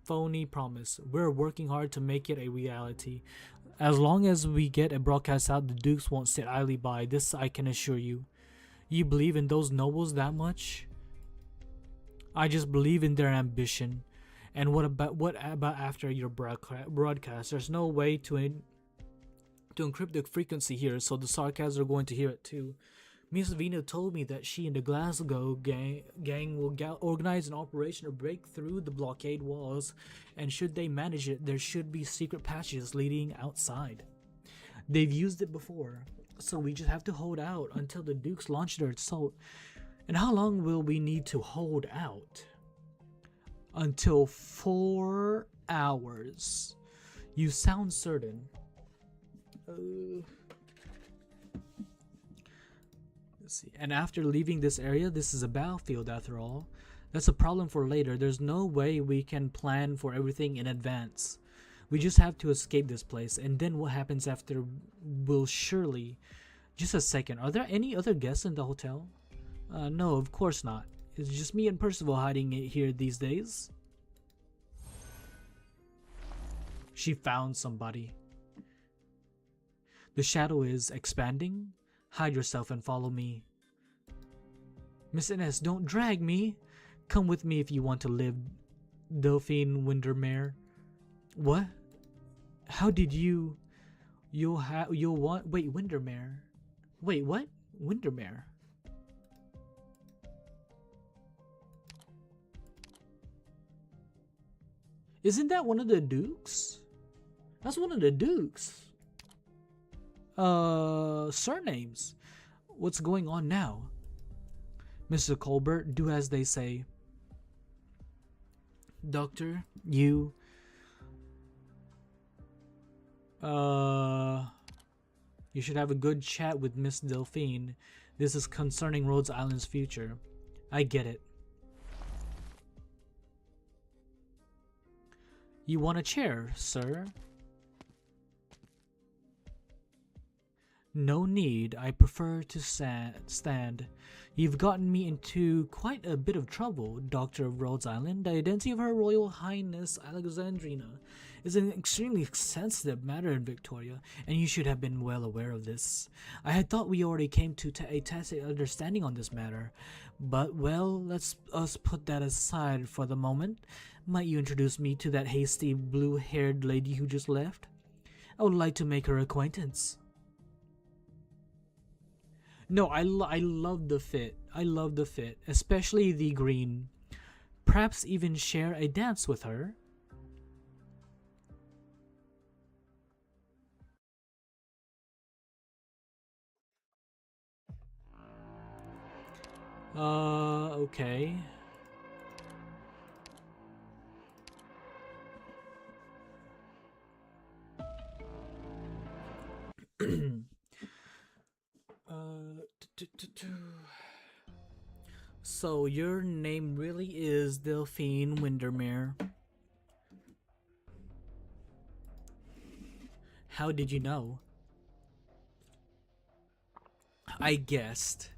phony promise. We're working hard to make it a reality. As long as we get a broadcast out, the Dukes won't sit idly by. This I can assure you. You believe in those nobles that much? I just believe in their ambition. And what about after your broadcast? There's no way to encrypt the frequency here, so the sarcasms are going to hear it too. Miss Vina told me that she and the Glasgow gang will organize an operation to break through the blockade walls, and should they manage it, there should be secret passages leading outside. They've used it before, so we just have to hold out until the Dukes launch their assault. And how long will we need to hold out? Until 4 hours. You sound certain. Let's see. And after leaving this area, this is a battlefield after all. That's a problem for later. There's no way we can plan for everything in advance. We just have to escape this place, and then what happens after will surely... Just a second, are there any other guests in the hotel? No, of course not. It's just me and Percival hiding it here these days. She found somebody. The shadow is expanding. Hide yourself and follow me. Miss Ines, don't drag me. Come with me if you want to live, Delphine Windermere. What? How did you... You'll want... Wait, Windermere. Wait, what? Windermere. Isn't that one of the Dukes? That's one of the Dukes. Surnames. What's going on now? Mr. Colbert, do as they say. Doctor, you... You should have a good chat with Miss Delphine. This is concerning Rhodes Island's future. I get it. You want a chair, sir? No need. I prefer to stand. You've gotten me into quite a bit of trouble, Doctor of Rhodes Island. The identity of Her Royal Highness Alexandrina is an extremely sensitive matter in Victoria, and you should have been well aware of this. I had thought we already came to a tacit understanding on this matter, but well, let's put that aside for the moment. Might you introduce me to that hasty blue-haired lady who just left? I would like to make her acquaintance. No, I love the fit. I love the fit, especially the green. Perhaps even share a dance with her. Okay. Tu- tu- tu. So your name really is Delphine Windermere. How did you know? I guessed.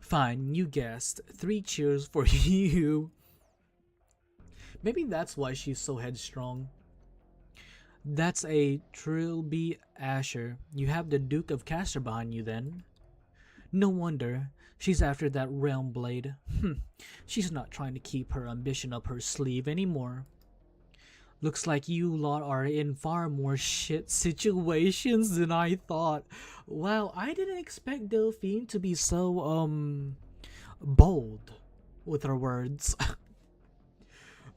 Fine, you guessed. 3 cheers for you. Maybe that's why she's so headstrong. That's a Trilby Asher. You have the Duke of Castor behind you then. No wonder. She's after that realm blade. She's not trying to keep her ambition up her sleeve anymore. Looks like you lot are in far more shit situations than I thought. Wow, I didn't expect Delphine to be so, bold with her words.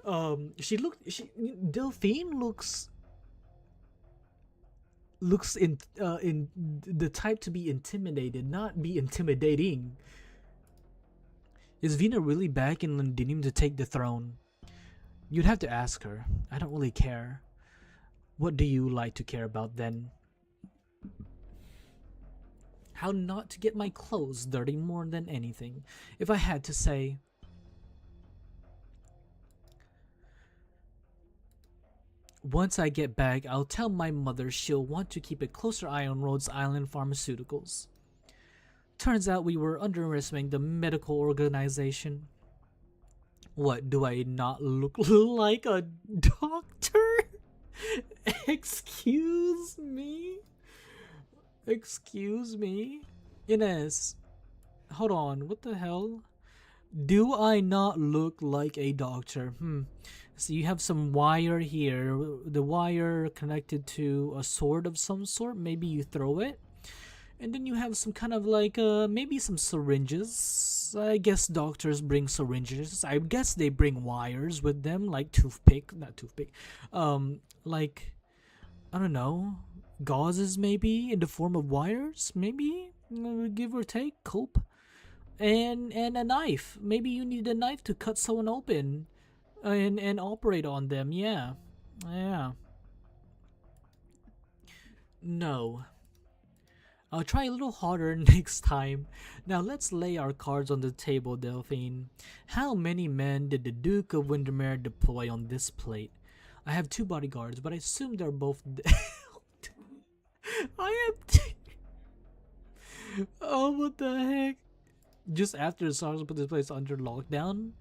Delphine looks in the type to be intimidated, not be intimidating. Is Vina really back in Londinium to take the throne? You'd have to ask her. I don't really care. What do you like to care about then? How not to get my clothes dirty more than anything. If I had to say. Once I get back, I'll tell my mother she'll want to keep a closer eye on Rhodes Island Pharmaceuticals. Turns out we were underestimating the medical organization. What, do I not look like a doctor? Excuse me? Excuse me? Inez, hold on, what the hell? Do I not look like a doctor? So you have some wire here. The wire connected to a sword of some sort. Maybe you throw it. And then you have some kind of like, maybe some syringes. I guess doctors bring syringes. I guess they bring wires with them, like not toothpick. Like, I don't know, gauzes maybe in the form of wires, maybe, give or take, cope. And a knife. Maybe you need a knife to cut someone open and operate on them. Yeah. No. I'll try a little harder next time. Now let's lay our cards on the table, Delphine. How many men did the Duke of Windermere deploy on this plate? I have 2 bodyguards, but I assume they're both I have Oh, what the heck? Just after the Sarks put this place under lockdown,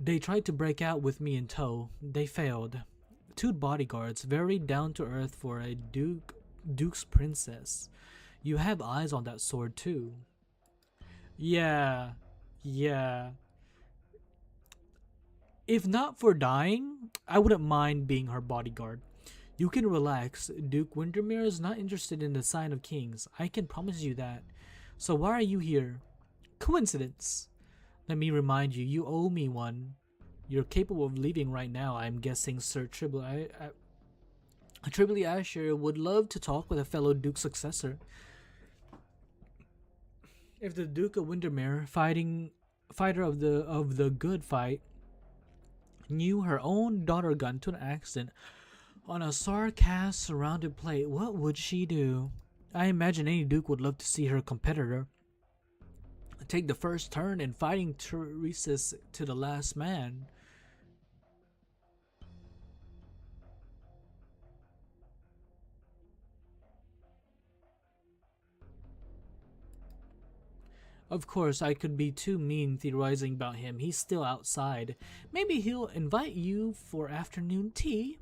they tried to break out with me in tow. They failed. 2 bodyguards, very down to earth for a Duke's princess. You have eyes on that sword too. Yeah. If not for dying, I wouldn't mind being her bodyguard. You can relax. Duke Windermere is not interested in the sign of kings. I can promise you that. So why are you here? Coincidence. Let me remind you, you owe me one. You're capable of leaving right now. I'm guessing Sir Tribbley Asher would love to talk with a fellow Duke successor. If the Duke of Windermere, fighter of the good fight, knew her own daughter got into an accident on a Sarkaz surrounded plate, what would she do? I imagine any Duke would love to see her competitor take the first turn in fighting Teresa's to the last man. Of course, I could be too mean theorizing about him. He's still outside. Maybe he'll invite you for afternoon tea.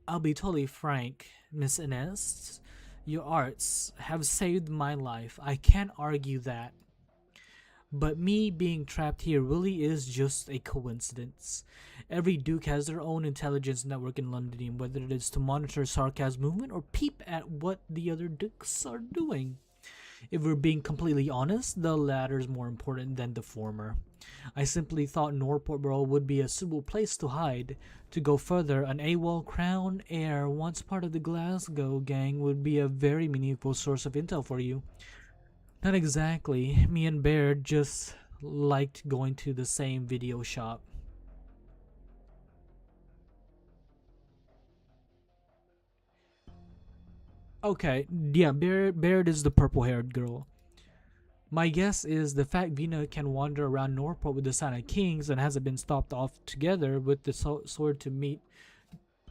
I'll be totally frank, Miss Inez. Your arts have saved my life. I can't argue that. But me being trapped here really is just a coincidence. Every Duke has their own intelligence network in London, whether it is to monitor Sarkaz movement or peep at what the other Dukes are doing. If we're being completely honest, the latter is more important than the former. I simply thought Norportborough would be a suitable place to hide. To go further, an AWOL Crown heir, once part of the Glasgow gang, would be a very meaningful source of intel for you. Not exactly. Me and Baird just liked going to the same video shop. Okay, yeah, Baird is the purple-haired girl. My guess is the fact Vina can wander around Norport with the Silent Kings and hasn't been stopped off together with the sword to meet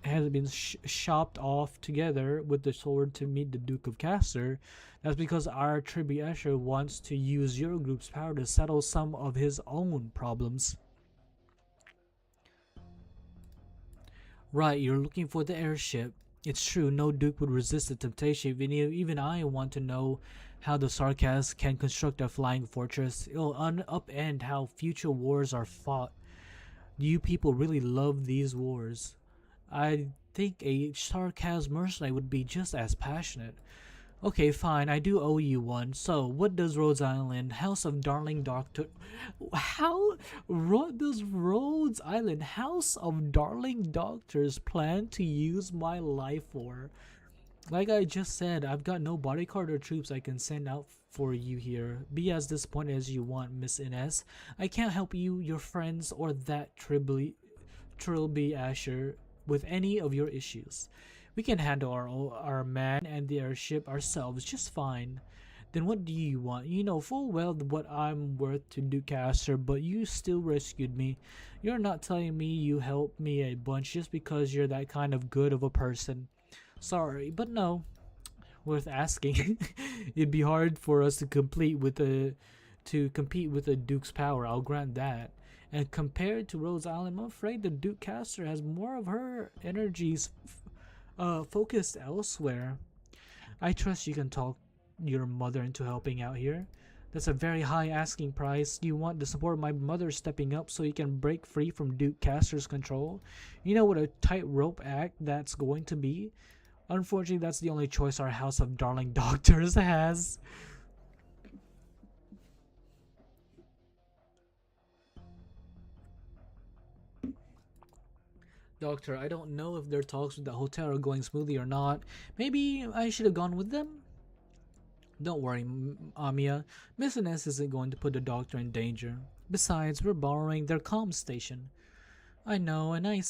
hasn't been shopped off together with the sword to meet the Duke of Castor. That's because our Tribu Escher wants to use your group's power to settle some of his own problems. Right, you're looking for the airship. It's true, no Duke would resist the temptation. Even I want to know how the Sarkas can construct a flying fortress. It'll upend how future wars are fought. You people really love these wars. I think a Sarkas mercenary would be just as passionate. Okay, fine, I do owe you one. So, what does Rhodes Island, House of Darling Doctor... What does Rhodes Island, House of Darling Doctors plan to use my life for? Like I just said, I've got no bodyguard or troops I can send out for you here. Be as disappointed as you want, Miss Ines. I can't help you, your friends, or that Trilby Asher with any of your issues. We can handle our man and the airship ourselves just fine. Then what do you want? You know full well what I'm worth to Duke Castor, but you still rescued me. You're not telling me you helped me a bunch just because you're that kind of good of a person. Sorry, but no. Worth asking. It'd be hard for us to compete with the Duke's power, I'll grant that. And compared to Rhodes Island, I'm afraid the Duke Castor has more of her energies focused elsewhere. I trust you can talk your mother into helping out here. That's a very high asking price. You want the support of my mother stepping up so you can break free from Duke Castor's control? You know what a tightrope act that's going to be? Unfortunately, that's the only choice our House of Darling Doctors has. Doctor, I don't know if their talks with the hotel are going smoothly or not. Maybe I should have gone with them? Don't worry, Amia. Miss Ines isn't going to put the doctor in danger. Besides, we're borrowing their comm station. I know, and I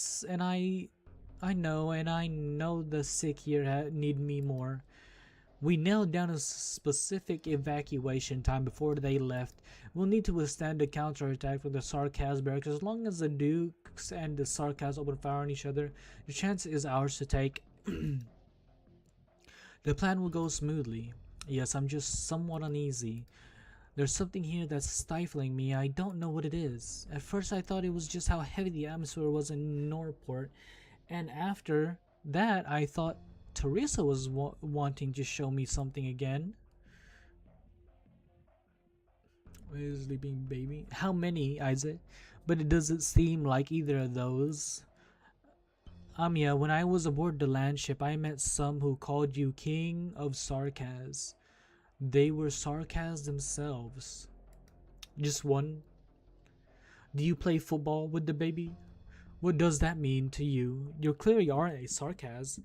know the sick here need me more. We nailed down a specific evacuation time before they left. We'll need to withstand the counterattack from the Sarkas barracks. As long as the Dukes and the Sarkas open fire on each other, the chance is ours to take. The plan will go smoothly. Yes, I'm just somewhat uneasy. There's something here that's stifling me. I don't know what it is. At first I thought it was just how heavy the atmosphere was in Norport. And after that, I thought Teresa was wanting to show me something again. Where's sleeping baby? How many, Isaac? But it doesn't seem like either of those. Amia, when I was aboard the land ship, I met some who called you King of Sarkas. They were Sarkas themselves. Just one? Do you play football with the baby? What does that mean to you? You clearly aren't a Sarkas.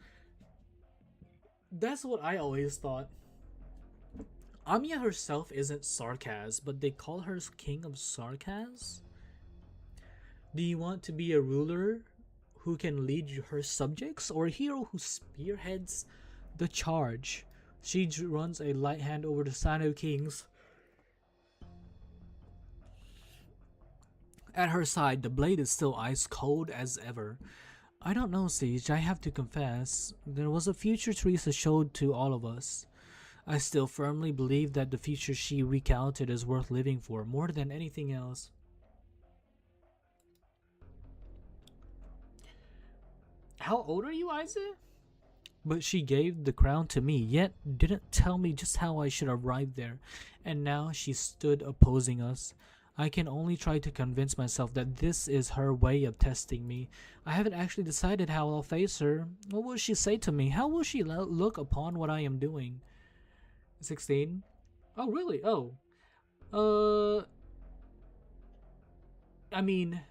That's what I always thought. Amiya herself isn't Sarkas, but they call her King of Sarkas? Do you want to be a ruler who can lead her subjects, or a hero who spearheads the charge? She runs a light hand over the Sino Kings. At her side, the blade is still ice cold as ever. I don't know, Siege. I have to confess. There was a future Teresa showed to all of us. I still firmly believe that the future she recounted is worth living for, more than anything else. How old are you, Isaac? But she gave the crown to me, yet didn't tell me just how I should arrive there. And now she stood opposing us. I can only try to convince myself that this is her way of testing me. I haven't actually decided how I'll face her. What will she say to me? How will she look upon what I am doing? 16? Oh, really? Oh. I mean,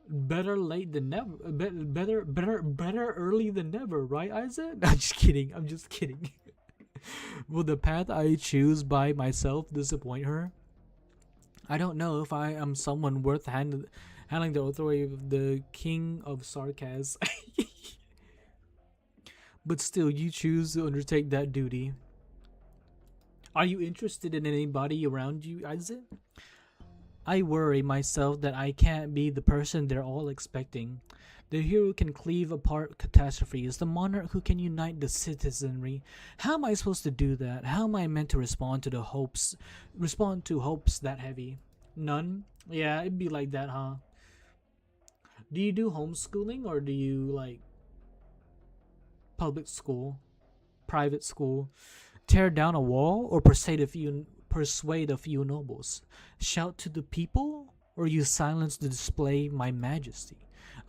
better late than never. Better early than never, right, Isaac? I'm just kidding. I'm just kidding. Will the path I choose by myself disappoint her? I don't know if I am someone worth handling the authority of the King of Sarkas. but still you choose to undertake that duty. Are you interested in anybody around you, Isaac? I worry myself that I can't be the person they're all expecting. The hero can cleave apart catastrophes, the monarch who can unite the citizenry. How am I supposed to do that? How am I meant to respond to hopes that heavy? None? Yeah, it'd be like that, huh? Do you do homeschooling or do you like public school, private school? Tear down a wall or persuade a few nobles? Shout to the people or use silence to display my majesty?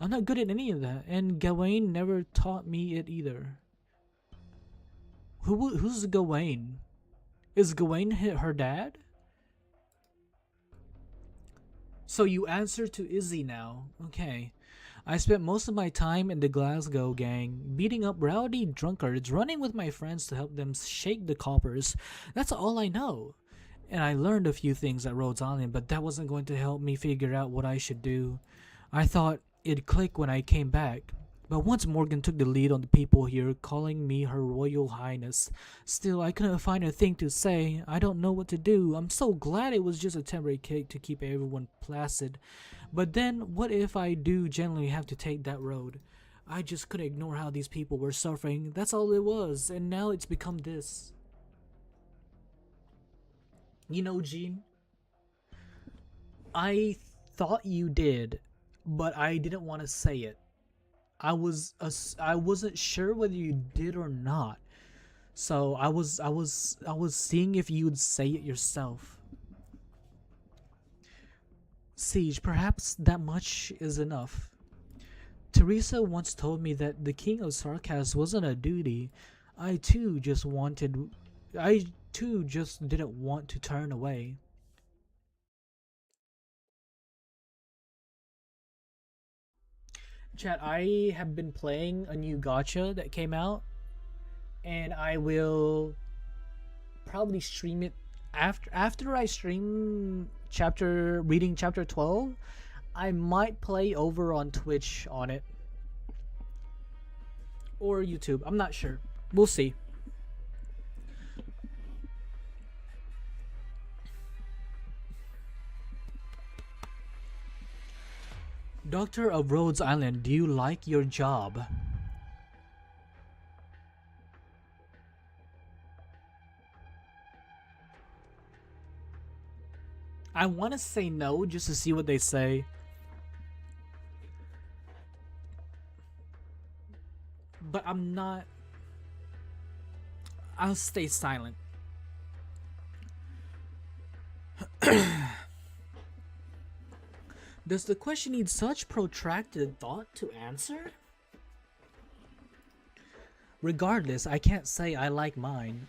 I'm not good at any of that, and Gawain never taught me it either. Who's Gawain? Is Gawain her dad? So you answer to Izzy now. Okay. I spent most of my time in the Glasgow gang, beating up rowdy drunkards, running with my friends to help them shake the coppers. That's all I know. And I learned a few things at Rhodes Island, but that wasn't going to help me figure out what I should do. I thought it'd click when I came back. But once Morgan took the lead on the people here, calling me Her Royal Highness, still I couldn't find a thing to say. I don't know what to do. I'm so glad it was just a temporary kick to keep everyone placid. But then, what if I do generally have to take that road? I just couldn't ignore how these people were suffering. That's all it was, and now it's become this. You know, Gene, I thought you did, but I didn't want to say it. I wasn't sure whether you did or not. So I was seeing if you would say it yourself. Siege, perhaps that much is enough. Teresa once told me that the King of Sarkas wasn't a duty. I too just didn't want to turn away. Chat, I have been playing a new gacha that came out, and I will probably stream it after I stream reading chapter 12. I might play over on Twitch on it or YouTube. I'm not sure. We'll see. Doctor of Rhodes Island, do you like your job? I want to say no just to see what they say. But I'm not. I'll stay silent. Does the question need such protracted thought to answer? Regardless, I can't say I like mine.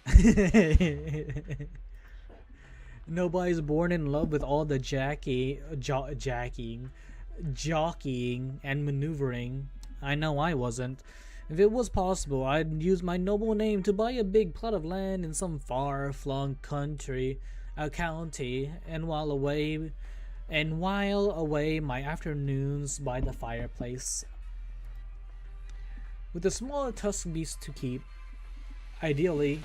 Nobody's born in love with all the jockeying and maneuvering. I know I wasn't. If it was possible, I'd use my noble name to buy a big plot of land in some far-flung county, and while away my afternoons by the fireplace. With a small tusked beast to keep, ideally,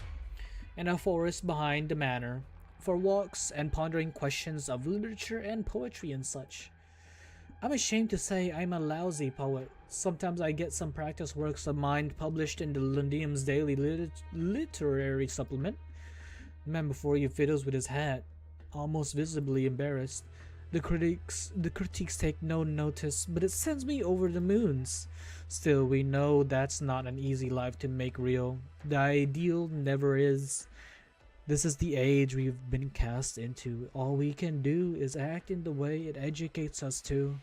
and a forest behind the manor, for walks and pondering questions of literature and poetry and such. I'm ashamed to say I'm a lousy poet. Sometimes I get some practice works of mine published in the Lundium's daily literary supplement. Man before you fiddles with his hat, almost visibly embarrassed. The critics take no notice, but it sends me over the moons. Still, we know that's not an easy life to make real. The ideal never is. This is the age we've been cast into. All we can do is act in the way it educates us to.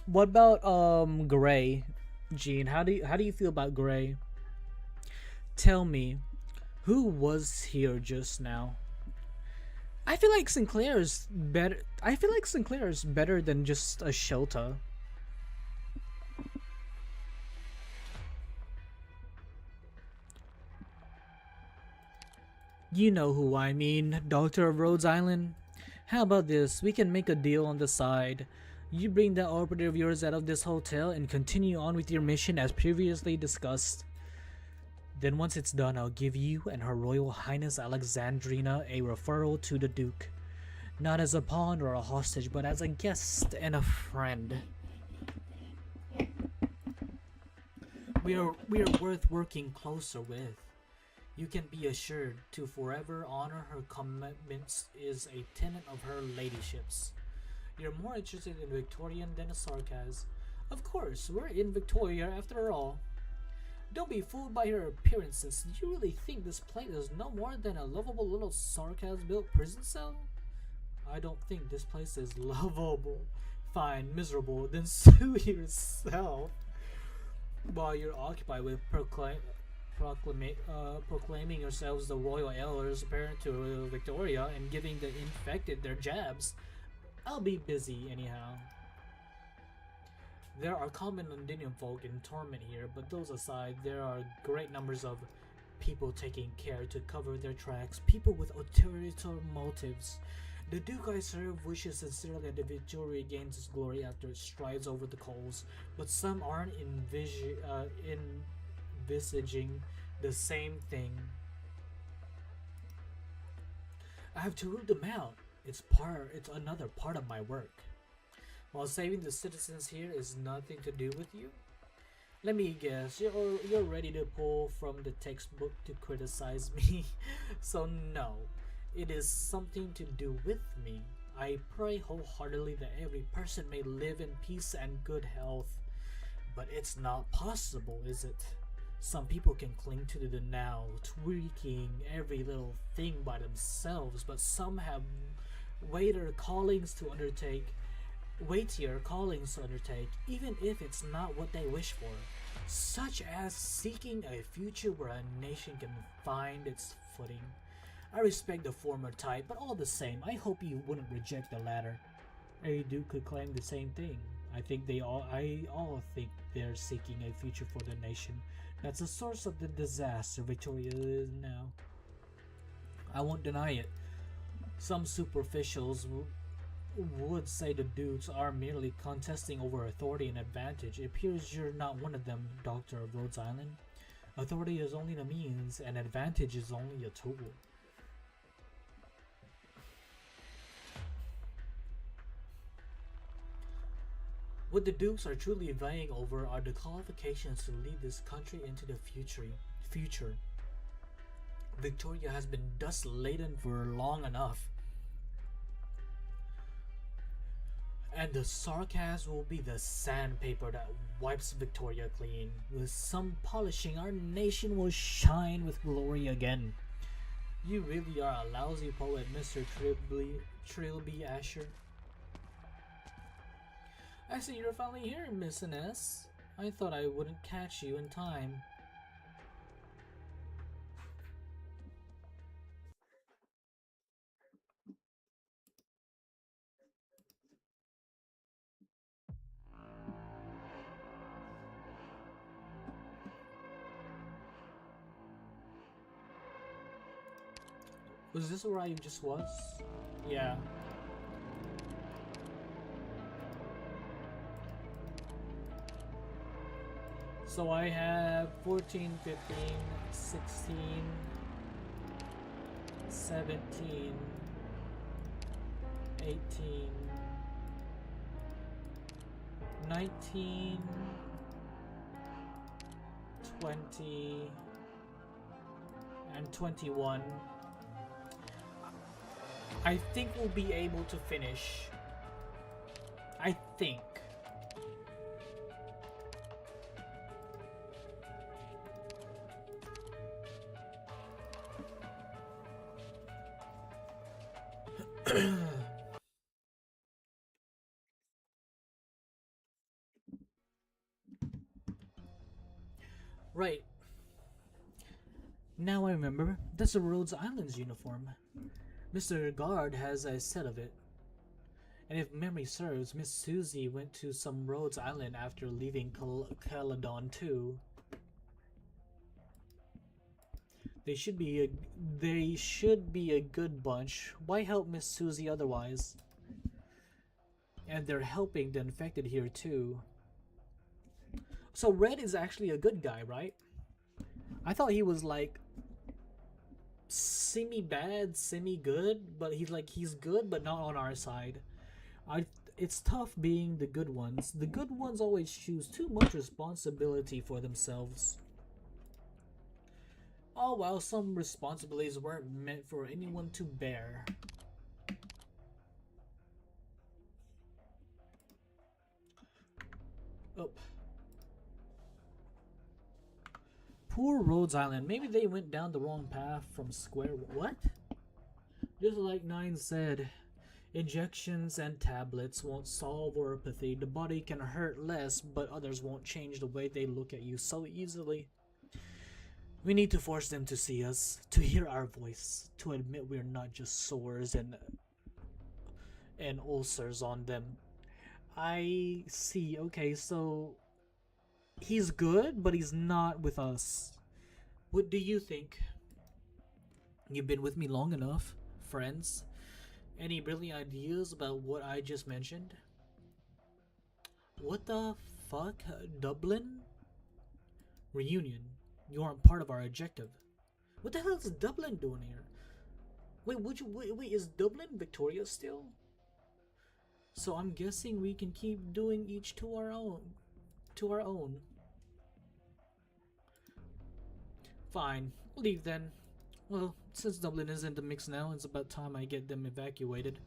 What about Gray, Gene? How do you feel about Gray? Tell me, who was here just now? I feel like Sinclair's better. I feel like Sinclair's better than just a Shota. You know who I mean, Doctor of Rhodes Island. How about this? We can make a deal on the side. You bring that operative of yours out of this hotel and continue on with your mission as previously discussed. Then once it's done, I'll give you and Her Royal Highness Alexandrina a referral to the Duke. Not as a pawn or a hostage, but as a guest and a friend. We are worth working closer with. You can be assured to forever honor her commitments is a tenet of her ladyship's. You're more interested in Victorian than a Sarkaz. Of course, we're in Victoria after all. Don't be fooled by her appearances. Do you really think this place is no more than a lovable little Sarkaz-built prison cell? I don't think this place is lovable. Fine, miserable, then sue yourself. While you're occupied with proclaiming yourselves the royal heirs apparent to Victoria and giving the infected their jabs, I'll be busy anyhow. There are common Londinian folk in torment here, but those aside, there are great numbers of people taking care to cover their tracks, people with ulterior motives. The Duke I serve wishes sincerely that Victoria gains its glory after it strides over the coals, but some aren't envisaging the same thing. I have to root them out. It's another part of my work. While saving the citizens here is nothing to do with you. Let me guess, you're ready to pull from the textbook to criticize me. So no, it is something to do with me. I pray wholeheartedly that every person may live in peace and good health. But it's not possible, is it? Some people can cling to the now, tweaking every little thing by themselves, but some have weightier callings to undertake, even if it's not what they wish for, such as seeking a future where a nation can find its footing. I respect the former type, but all the same, I hope you wouldn't reject the latter. A Duke could claim the same thing. I all think they're seeking a future for the nation. That's the source of the disaster Victoria is now. I won't deny it. Some superficials would say the Dukes are merely contesting over authority and advantage. It appears you're not one of them, Doctor of Rhodes Island. Authority is only the means, and advantage is only a tool. What the Dukes are truly vying over are the qualifications to lead this country into the future. Victoria has been dust-laden for long enough. And the Sarkaz will be the sandpaper that wipes Victoria clean. With some polishing, our nation will shine with glory again. You really are a lousy poet, Mr. Trilby Asher. I see you're finally here, Miss Ines. I thought I wouldn't catch you in time. Was this where I just was? Yeah. So I have 14, 15, 16, 17, 18, 19, 20, and 21. I think we'll be able to finish. I think. Right. Now I remember. That's a Rhodes Island's uniform. Mr. Guard has a set of it. And if memory serves, Miss Susie went to some Rhodes Island after leaving Caledon too. They should be a good bunch. Why help Miss Susie otherwise? And they're helping the infected here too. So Red is actually a good guy, right? I thought he was like semi-bad, semi-good, but he's good but not on our side. It's tough being the good ones. The good ones always choose too much responsibility for themselves. Oh well, some responsibilities weren't meant for anyone to bear. Oh. Poor Rhodes Island. Maybe they went down the wrong path from square. What? Just like Nine said, injections and tablets won't solve neuropathy. The body can hurt less, but others won't change the way they look at you so easily. We need to force them to see us, to hear our voice, to admit we're not just sores and ulcers on them. I see. Okay, so he's good, but he's not with us. What do you think? You've been with me long enough, friends. Any brilliant ideas about what I just mentioned? What the fuck? Dublin? Reunion. You aren't part of our objective. What the hell is Dublin doing here? Wait, is Dublin Victoria still? So I'm guessing we can keep doing each to our own. Fine, leave then. Well, since Dublin is in the mix now, it's about time I get them evacuated.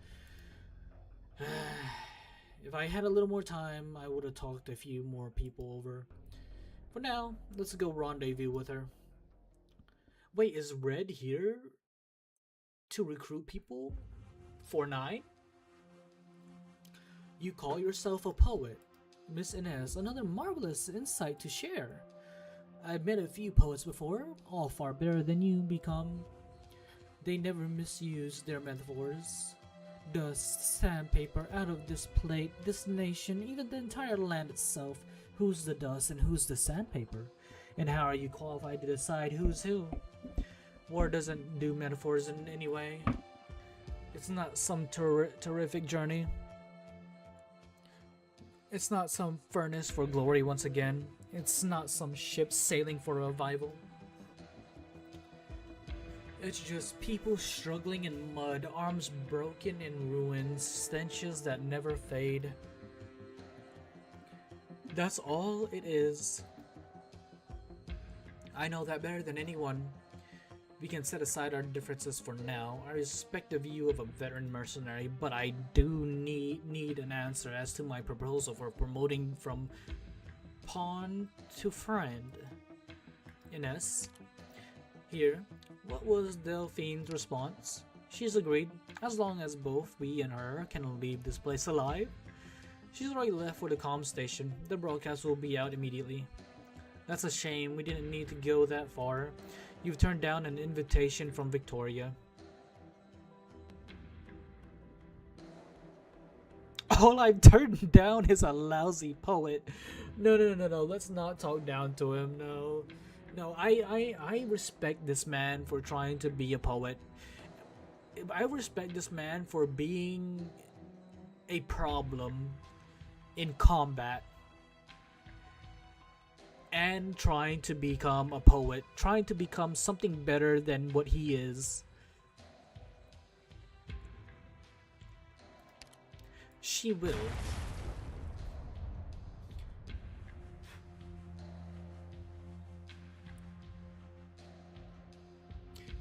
If I had a little more time, I would have talked a few more people over. For now, let's go rendezvous with her. Wait, is Red here to recruit people? For 9? You call yourself a poet, Miss Inez. Another marvelous insight to share. I've met a few poets before, all far better than you become. They never misuse their metaphors. Dust, sandpaper, out of this plate, this nation, even the entire land itself. Who's the dust and who's the sandpaper? And how are you qualified to decide who's who? War doesn't do metaphors in any way. It's not some terrific journey. It's not some furnace for glory once again. It's not some ship sailing for revival. It's just people struggling in mud, arms broken in ruins, stenches that never fade. That's all it is. I know that better than anyone. We can set aside our differences for now. I respect the view of a veteran mercenary, but I do need an answer as to my proposal for promoting from pawn to friend. Ines. Here, what was Delphine's response? She's agreed, as long as both we and her can leave this place alive. She's already left for the comm station. The broadcast will be out immediately. That's a shame. We didn't need to go that far. You've turned down an invitation from Victoria. All I've turned down is a lousy poet. No. Let's not talk down to him. No. I respect this man for trying to be a poet. I respect this man for being a problem in combat and trying to become a poet, trying to become something better than what he is. She will.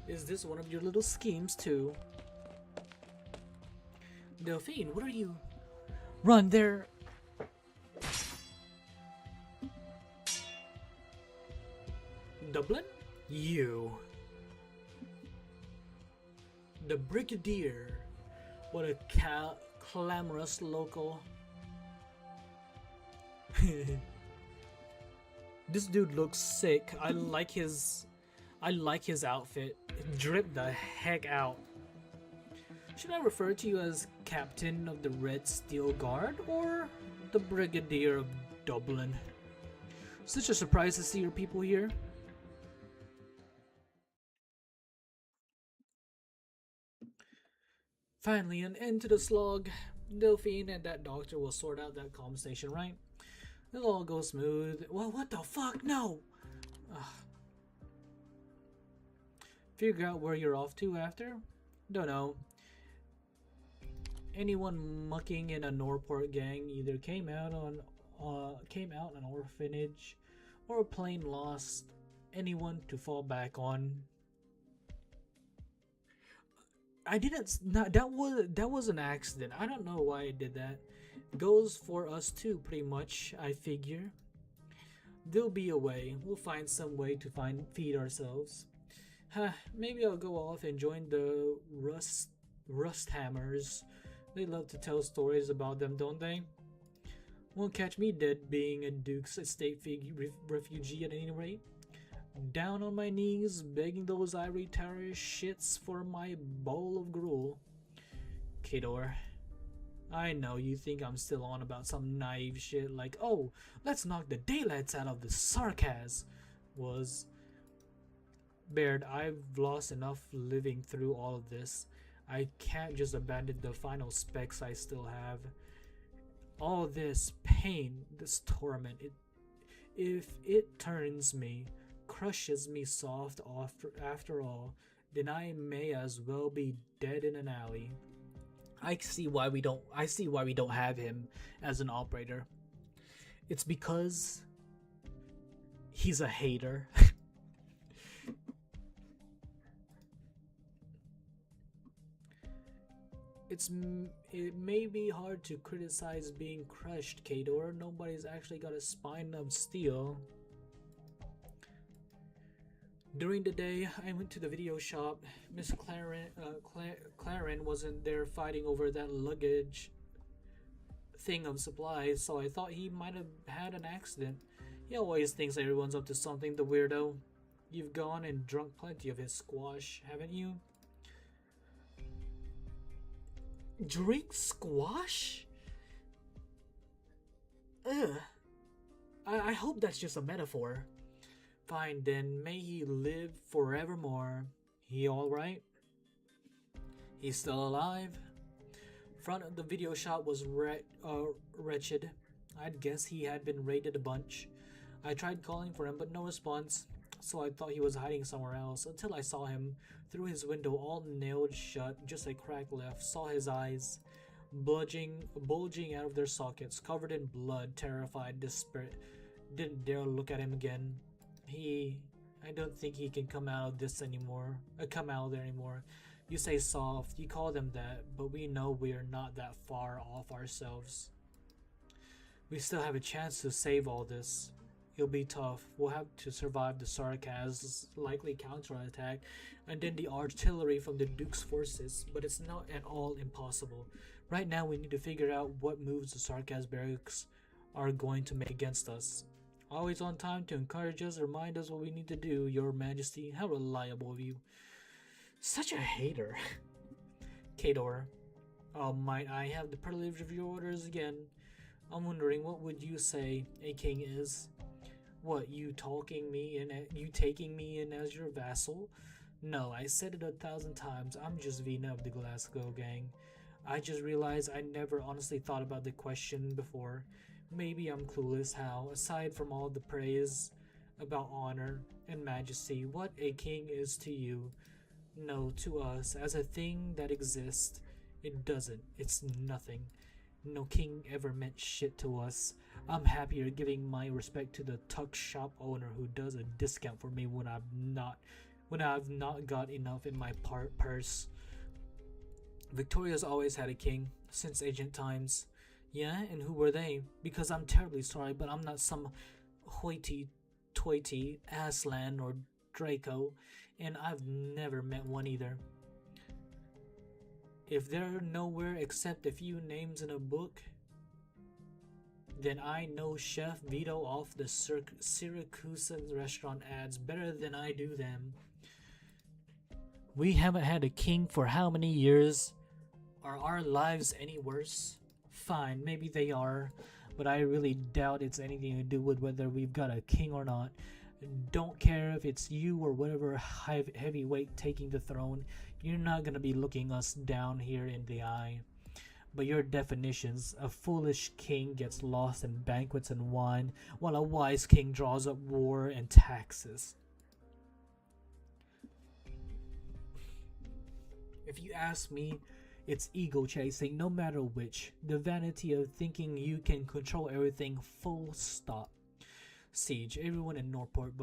Is this one of your little schemes too? Delphine, what are you? Run there. Dublin? You. The Brigadier. What a clamorous local. This dude looks sick. I like his outfit. Drip the heck out. Should I refer to you as Captain of the Red Steel Guard or the Brigadier of Dublin? Such a surprise to see your people here. Finally, an end to the slog. Delphine and that doctor will sort out that conversation, right? It'll all go smooth. Well, what the fuck? No! Ugh. Figure out where you're off to after? Don't know. Anyone mucking in a Norport gang either came out an orphanage or plain lost anyone to fall back on. I didn't. No, that was an accident. I don't know why I did that. Goes for us too, pretty much. I figure. There'll be a way. We'll find some way to feed ourselves. Huh, maybe I'll go off and join the Rust Hammers. They love to tell stories about them, don't they? Won't catch me dead being a Duke's estate refugee at any rate. Down on my knees, begging those ivory tower shits for my bowl of gruel. Kador, I know you think I'm still on about some naive shit like, oh, let's knock the daylights out of the sarcasm. Baird, I've lost enough living through all of this. I can't just abandon the final specs I still have. All this pain, this torment, if it turns me, crushes me soft after all, then I may as well be dead in an alley. I see why we don't have him as an operator. It's because he's a hater. It may be hard to criticize being crushed, Kador. Nobody's actually got a spine of steel. During the day, I went to the video shop. Miss Claren wasn't there fighting over that luggage thing of supplies, so I thought he might have had an accident. He always thinks everyone's up to something, the weirdo. You've gone and drunk plenty of his squash, haven't you? Drink squash? Ugh. I hope that's just a metaphor. Fine then, may he live forevermore. He alright? He's still alive? Front of the video shop was wretched. I'd guess he had been raided a bunch. I tried calling for him but no response, so I thought he was hiding somewhere else until I saw him through his window all nailed shut, just a crack left. Saw his eyes bulging out of their sockets, covered in blood, terrified, desperate. Didn't dare look at him again. I don't think he can come out there anymore. You say soft, you call them that, but we know we are not that far off ourselves. We still have a chance to save all this. It'll be tough. We'll have to survive the Sarkaz's likely counterattack and then the artillery from the Duke's forces, but it's not at all impossible. Right now we need to figure out what moves the Sarkaz barracks are going to make against us. Always on time to encourage us, remind us what we need to do, Your Majesty. How reliable of you. Such a hater. Kador, might I have the privilege of your orders again? I'm wondering, what would you say a king is? What, you taking me in as your vassal? No, I said it 1,000 times. I'm just Vina of the Glasgow gang. I just realized I never honestly thought about the question before. Maybe I'm clueless how, aside from all the praise about honor and majesty, what a king is to you. No, to us, as a thing that exists, it doesn't. It's nothing. No king ever meant shit to us. I'm happier giving my respect to the tuck shop owner who does a discount for me when I've not got enough in my purse. Victoria's always had a king, since ancient times. Yeah, and who were they? Because I'm terribly sorry, but I'm not some hoity-toity Aslan or Draco, and I've never met one either. If they're nowhere except a few names in a book, then I know Chef Vito off the Syracusan restaurant ads better than I do them. We haven't had a king for how many years? Are our lives any worse? Fine, maybe they are, but I really doubt it's anything to do with whether we've got a king or not. Don't care if it's you or whatever heavyweight taking the throne, you're not gonna be looking us down here in the eye. But your definitions, a foolish king gets lost in banquets and wine, while a wise king draws up war and taxes. If you ask me, it's ego chasing, no matter which. The vanity of thinking you can control everything, full stop. Siege, everyone in Northport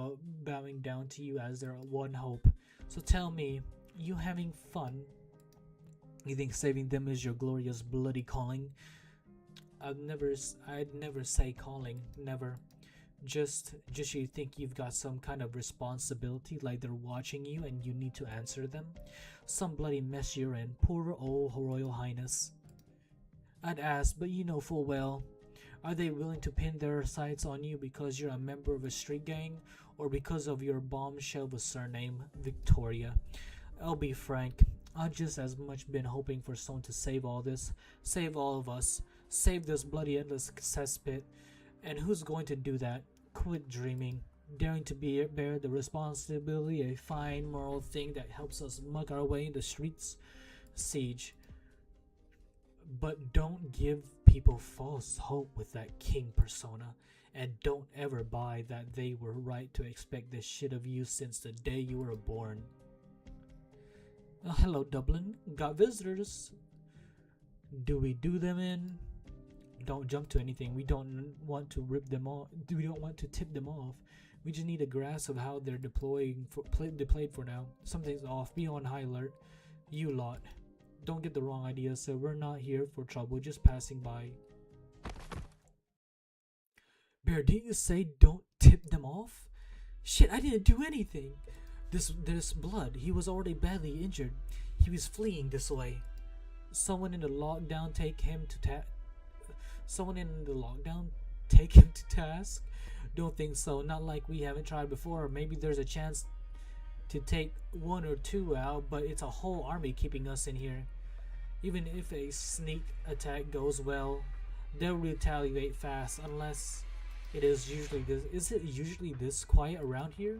bowing down to you as their one hope. So tell me, you having fun? You think saving them is your glorious bloody calling? I'd never say calling, never. Just you think you've got some kind of responsibility, like they're watching you and you need to answer them? Some bloody mess you're in, poor old Royal Highness. I'd ask, but you know full well. Are they willing to pin their sights on you because you're a member of a street gang, or because of your bombshell with surname Victoria? I'll be frank, I've just as much been hoping for someone to save all this, save all of us, save this bloody endless cesspit. And who's going to do that? Quit dreaming, daring to bear the responsibility, a fine moral thing that helps us mug our way in the streets. Siege. But don't give people false hope with that king persona, and don't ever buy that they were right to expect this shit of you since the day you were born. Oh, hello Dublin, got visitors. Do we do them in? Don't jump to anything. We don't want to rip them off. We don't want to tip them off. We just need a grasp of how they're deployed for now. Something's off. Be on high alert. You lot. Don't get the wrong idea, sir. We're not here for trouble. Just passing by. Bear, didn't you say don't tip them off? Shit, I didn't do anything. This blood. He was already badly injured. He was fleeing this way. Someone in the lockdown take him to task? Don't think so. Not like we haven't tried before. Maybe there's a chance to take one or two out, but it's a whole army keeping us in here. Even if a sneak attack goes well, they'll retaliate fast unless it is usually this. Is it usually this quiet around here?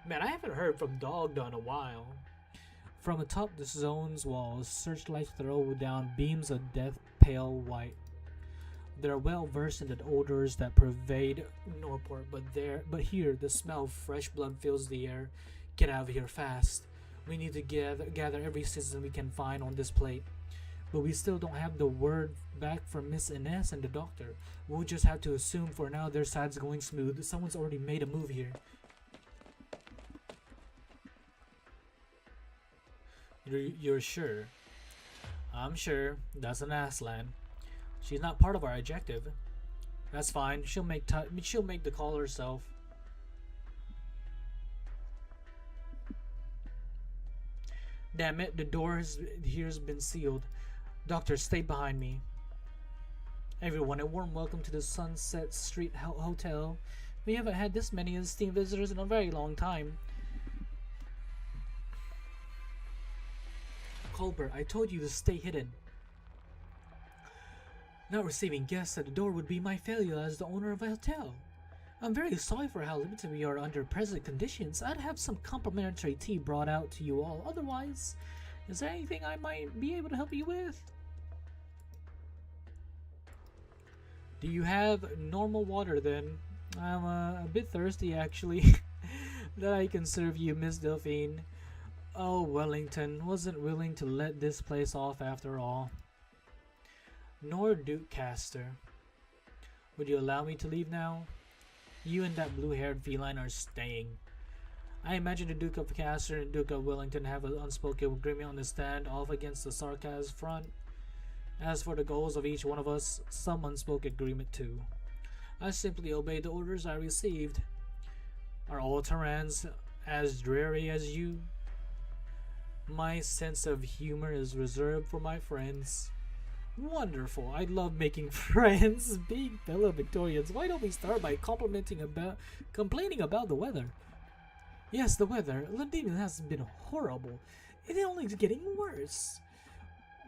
Man, I haven't heard from Dog in a while. From atop the zone's walls, searchlights throw down beams of death pale white. They're well versed in the odors that pervade Northport, but here the smell of fresh blood fills the air. Get out of here fast. We need to gather every citizen we can find on this plate. But we still don't have the word back from Miss Inez and the doctor. We'll just have to assume for now their side's going smooth. Someone's already made a move here. You're sure? I'm sure. That's an Aslan. She's not part of our objective. That's fine. She'll make the call herself. Damn it! The door here's been sealed. Doctor, stay behind me. Everyone, a warm welcome to the Sunset Street Hotel. We haven't had this many esteemed visitors in a very long time. Colbert, I told you to stay hidden. Not receiving guests at the door would be my failure as the owner of a hotel. I'm very sorry for how limited we are under present conditions. I'd have some complimentary tea brought out to you all. Otherwise, is there anything I might be able to help you with? Do you have normal water then? I'm a bit thirsty actually. That I can serve you, Miss Delphine. Oh, Wellington wasn't willing to let this place off after all. Nor Duke Castor. Would you allow me to leave now? You and that blue-haired feline are staying. I imagine the Duke of Castor and Duke of Wellington have an unspoken agreement on the stand off against the Sarkaz front. As for the goals of each one of us, some unspoken agreement too. I simply obey the orders I received. Are all Terrans as dreary as you? My sense of humor is reserved for my friends. Wonderful. I love making friends. Being fellow Victorians, why don't we start by complaining about the weather? Yes, the weather. London has been horrible. It's only getting worse.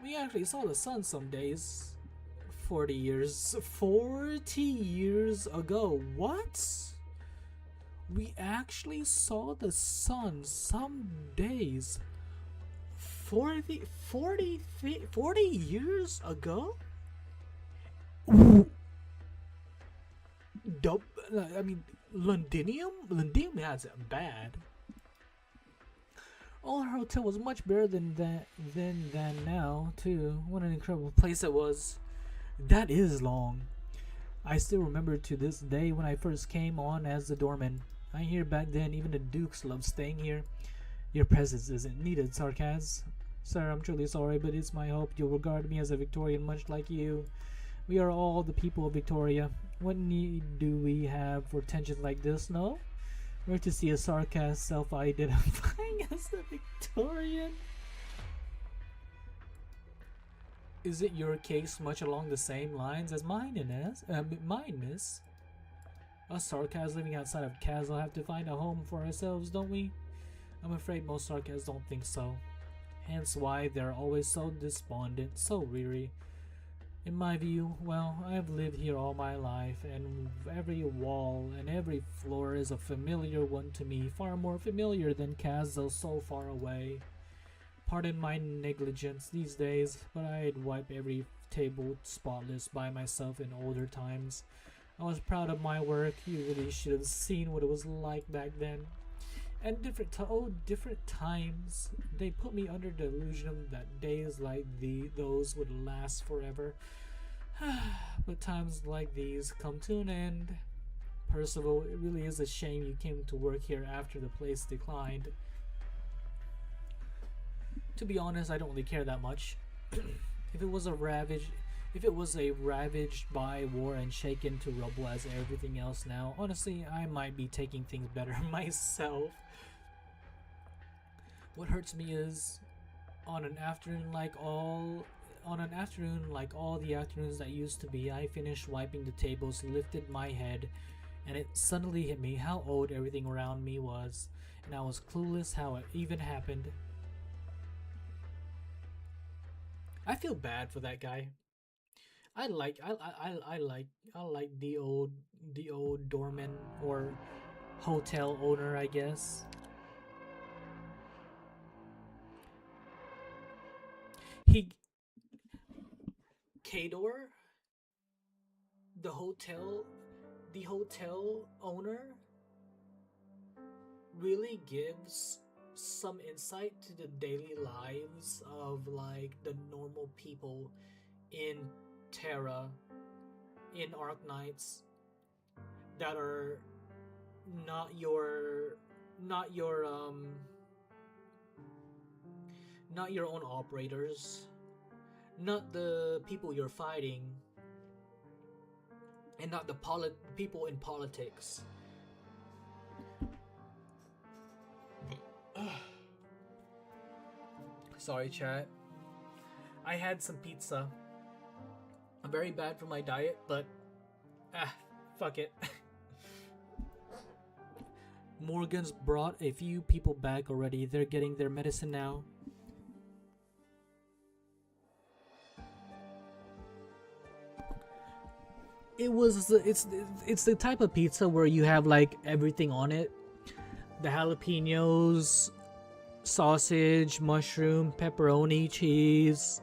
We actually saw the sun some days. 40 years ago. What? We actually saw the sun some days 40 years ago? Ooh. I mean, Londinium? Londinium has it bad. Our hotel was much better than now, too. What an incredible place it was. That is long. I still remember to this day when I first came on as the doorman. I hear back then even the dukes loved staying here. Your presence isn't needed, Sarkaz. Sir, I'm truly sorry, but it's my hope you'll regard me as a Victorian much like you. We are all the people of Victoria. What need do we have for tensions like this, no? We're to see a Sarkaz self-identifying as a Victorian. Is it your case much along the same lines as mine, miss? Us Sarkaz living outside of Kaz will have to find a home for ourselves, don't we? I'm afraid most Sarkaz don't think so. Hence why they're always so despondent, so weary. In my view, well, I've lived here all my life, and every wall and every floor is a familiar one to me, far more familiar than Kaz, though so far away. Pardon my negligence these days, but I'd wipe every table spotless by myself in older times. I was proud of my work. You really should have seen what it was like back then. And different times. They put me under the illusion that days like those would last forever. But times like these come to an end. Percival, it really is a shame you came to work here after the place declined. To be honest, I don't really care that much. If it was ravaged by war and shaken to rubble as everything else now, honestly, I might be taking things better myself. What hurts me is, on an afternoon like all the afternoons that used to be, I finished wiping the tables, lifted my head, and it suddenly hit me how old everything around me was, and I was clueless how it even happened. I feel bad for that guy. I like the old doorman or hotel owner, I guess. Kador, the hotel owner, really gives some insight to the daily lives of like the normal people in Terra, in Arknights, that are not your own operators, not the people you're fighting, and not the people in politics. Sorry, chat. I had some pizza. I'm very bad for my diet, but fuck it. Morgan's brought a few people back already. They're getting their medicine now. It's the type of pizza where you have like everything on it. The jalapenos, sausage, mushroom, pepperoni, cheese,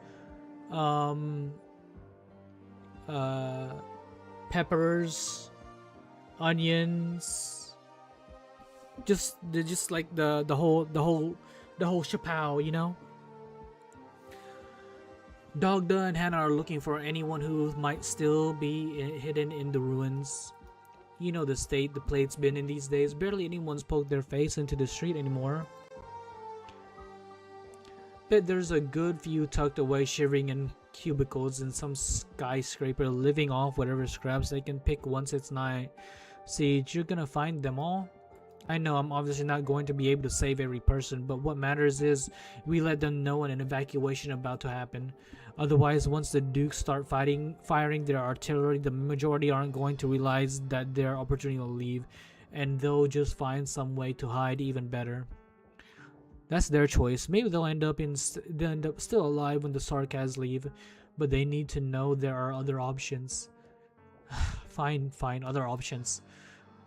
peppers, onions, just like the whole chapow, you know. Dogda and Hannah are looking for anyone who might still be hidden in the ruins. You know the state the plate's been in these days. Barely anyone's poked their face into the street anymore. Bet there's a good few tucked away shivering in cubicles in some skyscraper, living off whatever scraps they can pick once it's night. Siege, you're gonna find them all? I know I'm obviously not going to be able to save every person, but what matters is we let them know an evacuation about to happen. Otherwise, once the Dukes start firing their artillery, the majority aren't going to realize that their opportunity will leave, and they'll just find some way to hide even better. That's their choice. Maybe they'll end up still alive when the Sarkaz leave, but they need to know there are other options. Fine, other options.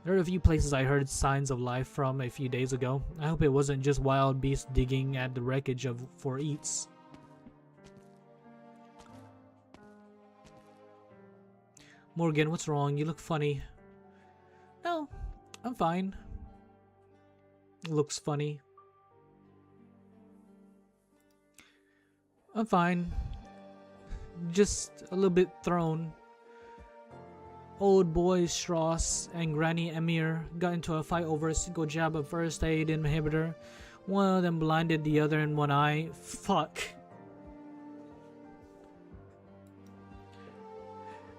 There are a few places I heard signs of life from a few days ago. I hope it wasn't just wild beasts digging at the wreckage for eats. Morgan, what's wrong? You look funny. No, I'm fine. Looks funny. I'm fine. Just a little bit thrown. Old boy Strauss and Granny Emir got into a fight over a single jab of first aid inhibitor. One of them blinded the other in one eye. Fuck.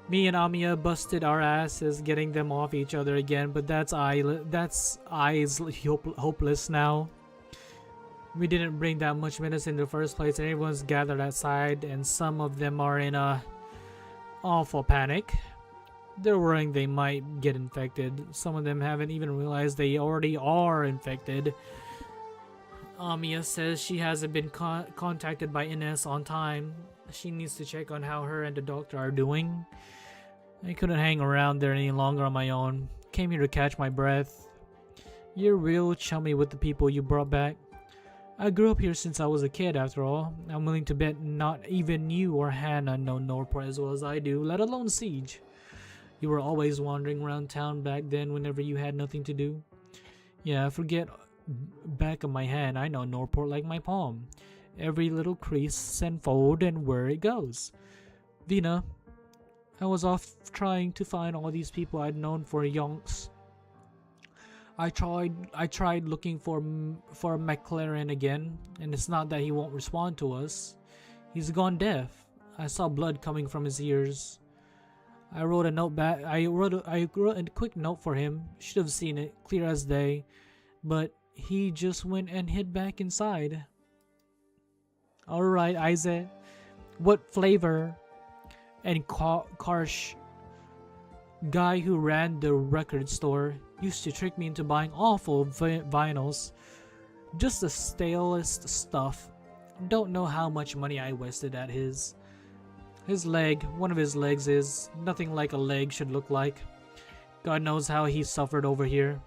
Me and Amiya busted our asses getting them off each other again, but that's eyes hopeless now. We didn't bring that much medicine in the first place, and everyone's gathered outside, and some of them are in a awful panic. They're worrying they might get infected. Some of them haven't even realized they already are infected. Amiya says she hasn't been contacted by Ines on time. She needs to check on how her and the doctor are doing. I couldn't hang around there any longer on my own. Came here to catch my breath. You're real chummy with the people you brought back. I grew up here since I was a kid, after all. I'm willing to bet not even you or Hannah know Norport as well as I do, let alone Siege. You were always wandering around town back then whenever you had nothing to do. Yeah, forget back of my hand, I know Norport like my palm. Every little crease and fold and where it goes. Vina, I was off trying to find all these people I'd known for yonks. I tried looking for McLaren again, and it's not that he won't respond to us. He's gone deaf. I saw blood coming from his ears. I wrote a note back. I wrote a quick note for him. Should have seen it, clear as day, but he just went and hid back inside. All right, Isaac. What flavor? And Karsh, guy who ran the record store, used to trick me into buying awful vinyls. Just the stalest stuff. Don't know how much money I wasted at his. His leg, one of his legs is nothing like a leg should look like. God knows how he suffered over here.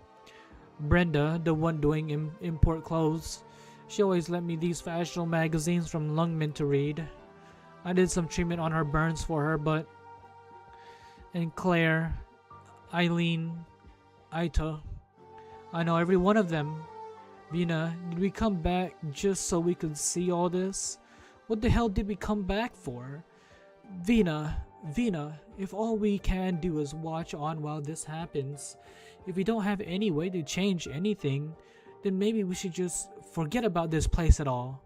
Brenda, the one doing import clothes, she always lent me these fashionable magazines from Lungman to read. I did some treatment on her burns for her, but... And Claire, Eileen, Aita, I know every one of them. Vina, did we come back just so we could see all this? What the hell did we come back for? Vina, if all we can do is watch on while this happens, if we don't have any way to change anything, then maybe we should just forget about this place at all.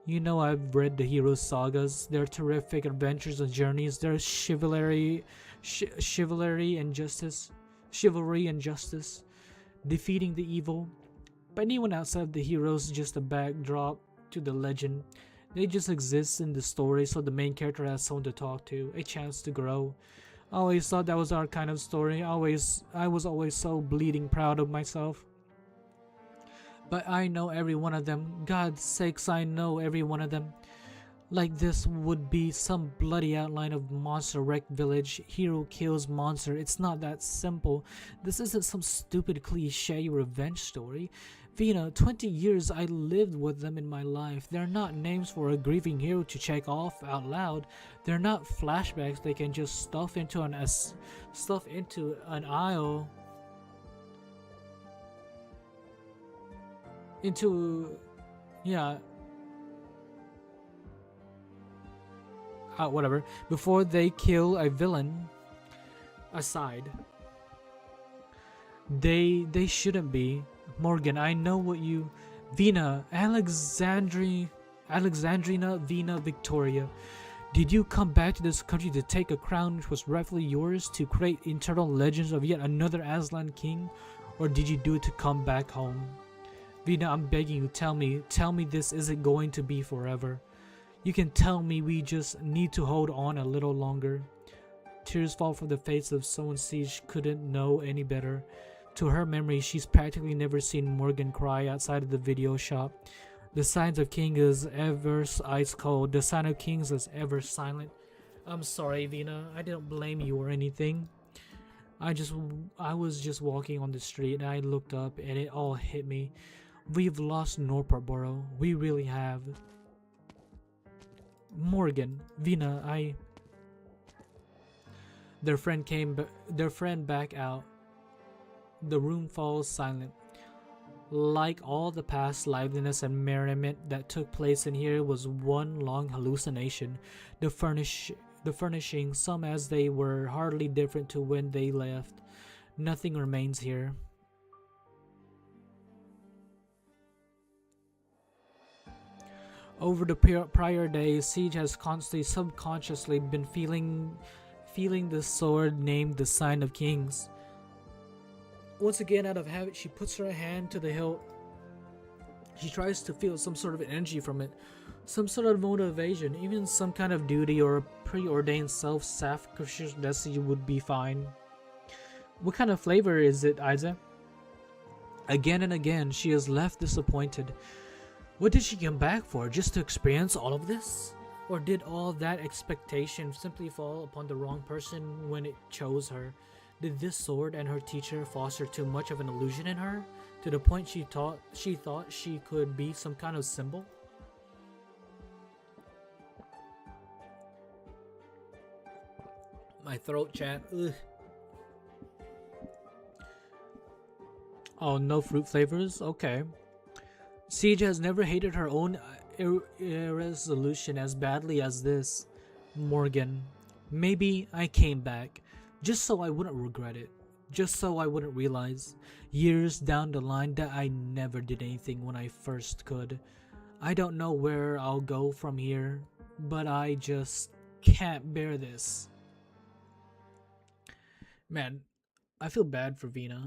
You know, I've read the heroes' sagas, their terrific adventures and journeys, their chivalry and justice, defeating the evil. But anyone outside of the heroes is just a backdrop to the legend. They just exist in the story so the main character has someone to talk to, a chance to grow. I always thought that was our kind of story. I was always so bleeding proud of myself. But I know every one of them. God's sakes, I know every one of them. Like this would be some bloody outline of Monster Wreck Village. Hero kills monster. It's not that simple. This isn't some stupid cliche revenge story. Vina, 20 years I lived with them in my life. They're not names for a grieving hero to check off out loud. They're not flashbacks they can just stuff into an aisle. Whatever. Before they kill a villain. Aside. They shouldn't be. Morgan, I know what you... Vina, Alexandrina Vina Victoria. Did you come back to this country to take a crown which was rightfully yours, to create internal legends of yet another Aslan king? Or did you do it to come back home? Vina, I'm begging you, tell me this isn't going to be forever. You can tell me we just need to hold on a little longer. Tears fall from the face of someone Siege couldn't know any better. To her memory, she's practically never seen Morgan cry outside of the video shop. The signs of King is ever ice cold. The sign of Kings is ever silent. I'm sorry, Vina. I didn't blame you or anything. I was just walking on the street and I looked up and it all hit me. We've lost Norport Borough. We really have. Morgan, Vina, Their friend back out. The room falls silent. Like all the past liveliness and merriment that took place in here was one long hallucination. The furnishings, some as they were, hardly different to when they left. Nothing remains here. Over the prior days, Siege has constantly subconsciously been feeling the sword named the Sign of Kings. Once again, out of habit, she puts her hand to the hilt. She tries to feel some sort of energy from it, some sort of motivation, even some kind of duty or a preordained self-sacrifice destiny would be fine. What kind of flavor is it, Isa? Again and again, she is left disappointed. What did she come back for? Just to experience all of this? Or did all that expectation simply fall upon the wrong person when it chose her? Did this sword and her teacher foster too much of an illusion in her, to the point she thought she could be some kind of symbol? My throat, chat. Ugh. Oh, no fruit flavors? Okay. Siege has never hated her own irresolution as badly as this. Morgan. Maybe I came back just so I wouldn't regret it. Just so I wouldn't realize, years down the line, that I never did anything when I first could. I don't know where I'll go from here, but I just can't bear this. Man, I feel bad for Vina.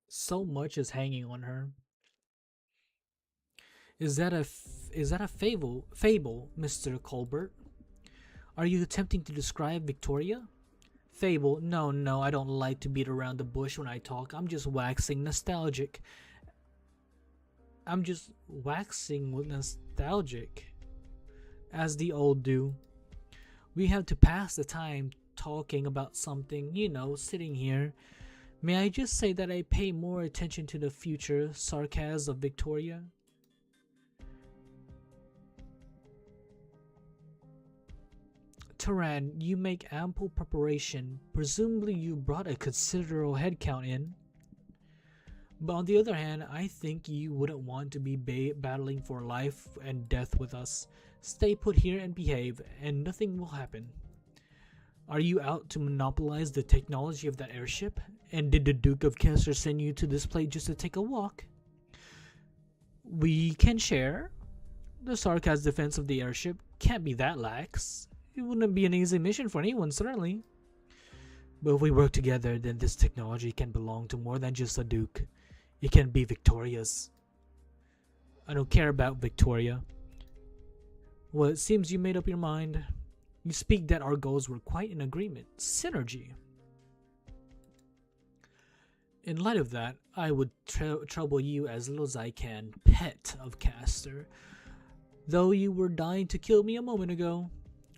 So much is hanging on her. Is that a fable, Mr. Colbert? Are you attempting to describe Victoria? Fable? No, I don't like to beat around the bush when I talk. I'm just waxing nostalgic. As the old do. We have to pass the time talking about something, sitting here. May I just say that I pay more attention to the future sarcasm of Victoria? Taran, you make ample preparation. Presumably you brought a considerable headcount in. But on the other hand, I think you wouldn't want to be battling for life and death with us. Stay put here and behave, and nothing will happen. Are you out to monopolize the technology of that airship? And did the Duke of Kester send you to this place just to take a walk? We can share. The Sarkaz defense of the airship can't be that lax. It wouldn't be an easy mission for anyone, certainly. But if we work together, then this technology can belong to more than just a Duke. It can be Victoria's. I don't care about Victoria. Well, it seems you made up your mind. You speak that our goals were quite in agreement. Synergy. In light of that, I would trouble you as little as I can, pet of Castor. Though you were dying to kill me a moment ago.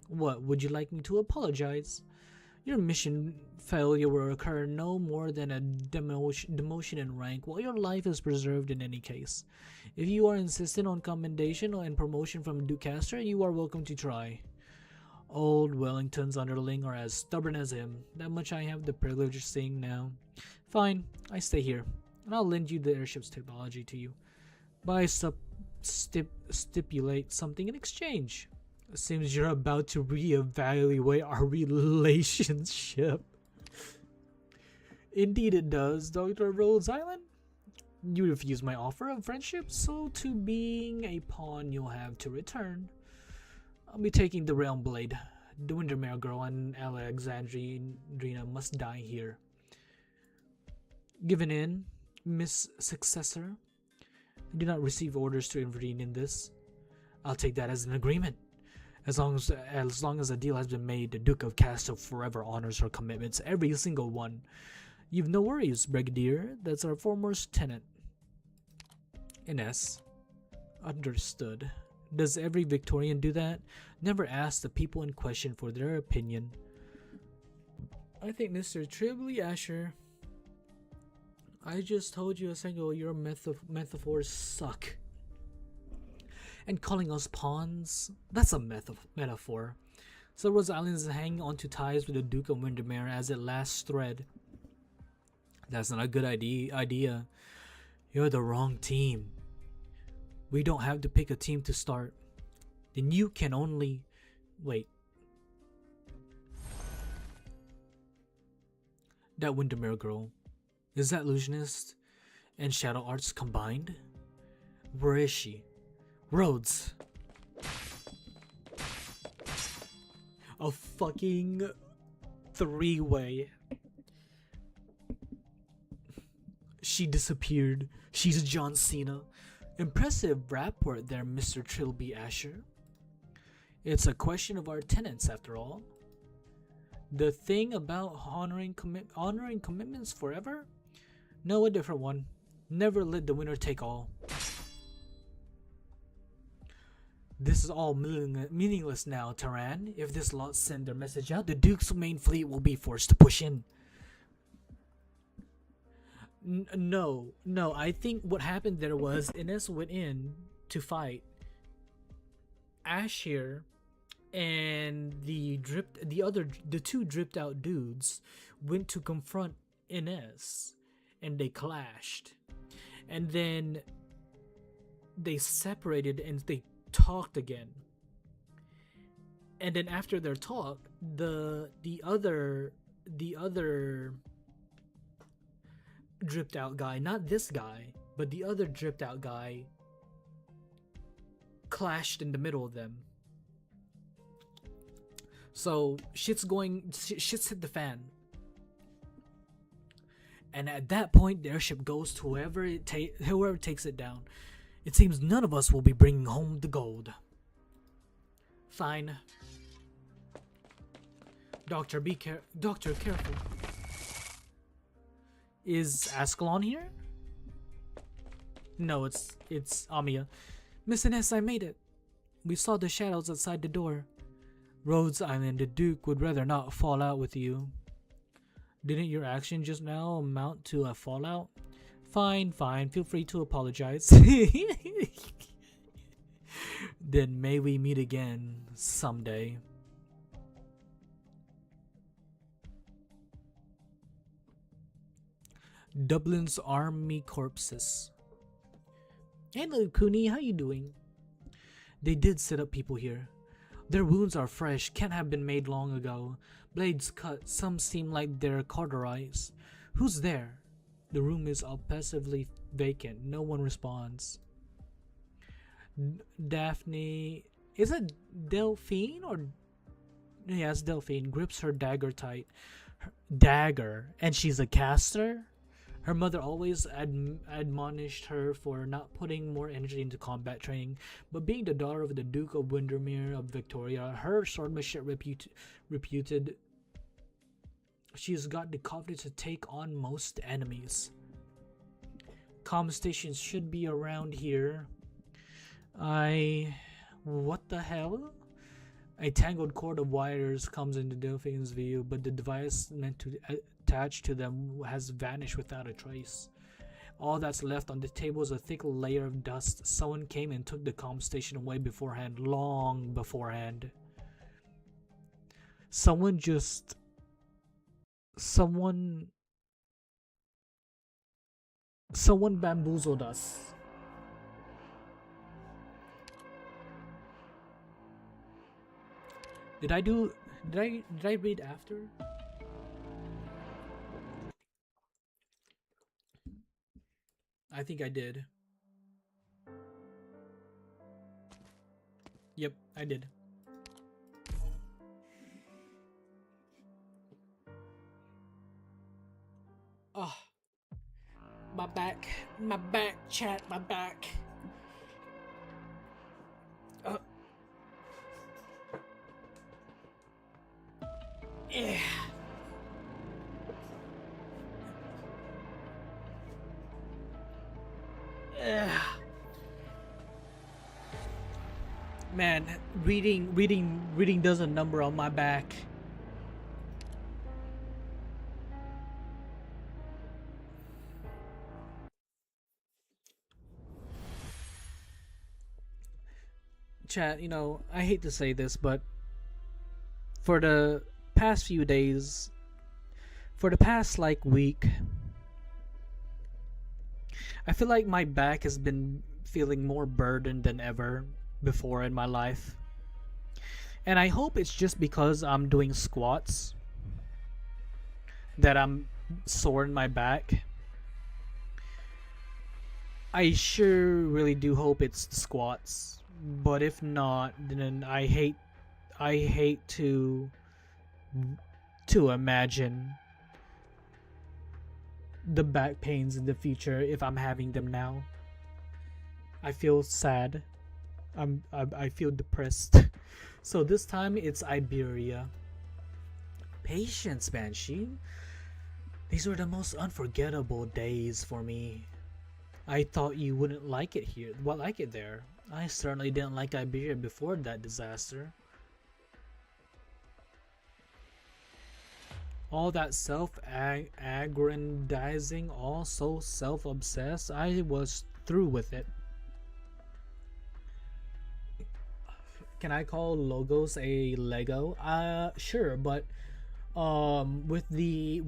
What, would you like me to apologize? Your mission failure will occur no more than a demotion in rank, while your life is preserved in any case. If you are insistent on commendation and promotion from Duke Castor, you are welcome to try. Old Wellington's underling are as stubborn as him. That much I have the privilege of seeing now. Fine, I stay here, and I'll lend you the airship's technology to you. But I stipulate something in exchange. It seems you're about to reevaluate our relationship. Indeed it does, Dr. Rhodes Island. You refuse my offer of friendship, so to being a pawn you'll have to return. I'll be taking the Realm Blade. The Windermere girl and Alexandrina must die here. Given in, Miss Successor. I do not receive orders to intervene in this. I'll take that as an agreement. As long as a deal has been made, the Duke of Castle forever honors her commitments, every single one. You've no worries, Brigadier. That's our foremost tenant. Ines. Understood. Does every Victorian do that? Never ask the people in question for their opinion. I think Mr. Tribly Asher, I just told you a second ago your metaphors suck. And calling us pawns, that's a metaphor. So Rose Island is hanging onto ties with the Duke of Windermere as its last thread. That's not a good idea. You're the wrong team. We don't have to pick a team to start. Then you can only... Wait. That Windermere girl. Is that illusionist and shadow arts combined? Where is she? Rhodes. A fucking three-way. She disappeared. She's John Cena. Impressive rap work there, Mr. Trilby Asher. It's a question of our tenets, after all. The thing about honoring commitments forever? No, a different one. Never let the winner take all. This is all meaningless now, Taran. If this lot send their message out, the Duke's main fleet will be forced to push in. No. I think what happened there was Ines went in to fight Ashir, and the two dripped out dudes went to confront Ines, and they clashed, and then they separated and they talked again. And then after their talk, the other dripped out guy, not this guy, but the other dripped out guy, clashed in the middle of them. So shit's hit the fan. And at that point, the airship goes to whoever takes it down. It seems none of us will be bringing home the gold. Fine. Doctor, careful. Is Ascalon here? No, it's Amia. Miss Ines, I made it. We saw the shadows outside the door. Rhodes Island, the Duke would rather not fall out with you. Didn't your action just now amount to a fallout? Fine. Feel free to apologize. Then may we meet again someday. Dublin's army corpses. Hello, Kuni. How you doing? They did set up people here. Their wounds are fresh, can't have been made long ago. Blades cut, some seem like they're cauterized. Who's there? The room is oppressively vacant. No one responds. Daphne... Is it Delphine or... Yes, Delphine grips her dagger tight. And she's a caster? Her mother always admonished her for not putting more energy into combat training, but being the daughter of the Duke of Windermere of Victoria, her swordmanship reputed, she's got the confidence to take on most enemies. Comm stations should be around here. What the hell? A tangled cord of wires comes into Delphine's view, but the device meant to attach to them has vanished without a trace. All that's left on the table is a thick layer of dust. Someone came and took the comm station away beforehand, long beforehand. Someone bamboozled us. Did I read after? I think I did. Yep, I did. Oh, my back, chat, my back. Yeah. Man, reading does a number on my back. Chat, you know, I hate to say this, but for the past few days, for the past like week, I feel like my back has been feeling more burdened than ever before in my life. And I hope it's just because I'm doing squats that I'm sore in my back. I sure really do hope it's squats. But if not, then I hate to imagine the back pains in the future if I'm having them now. I feel sad. I feel depressed. So this time it's Iberia. Patience, Banshee. These were the most unforgettable days for me. I thought you wouldn't like it here. Well, like it there. I certainly didn't like Iberia before that disaster. All that self-aggrandizing, all so self-obsessed, I was through with it. Can I call logos a Lego? Sure, but with the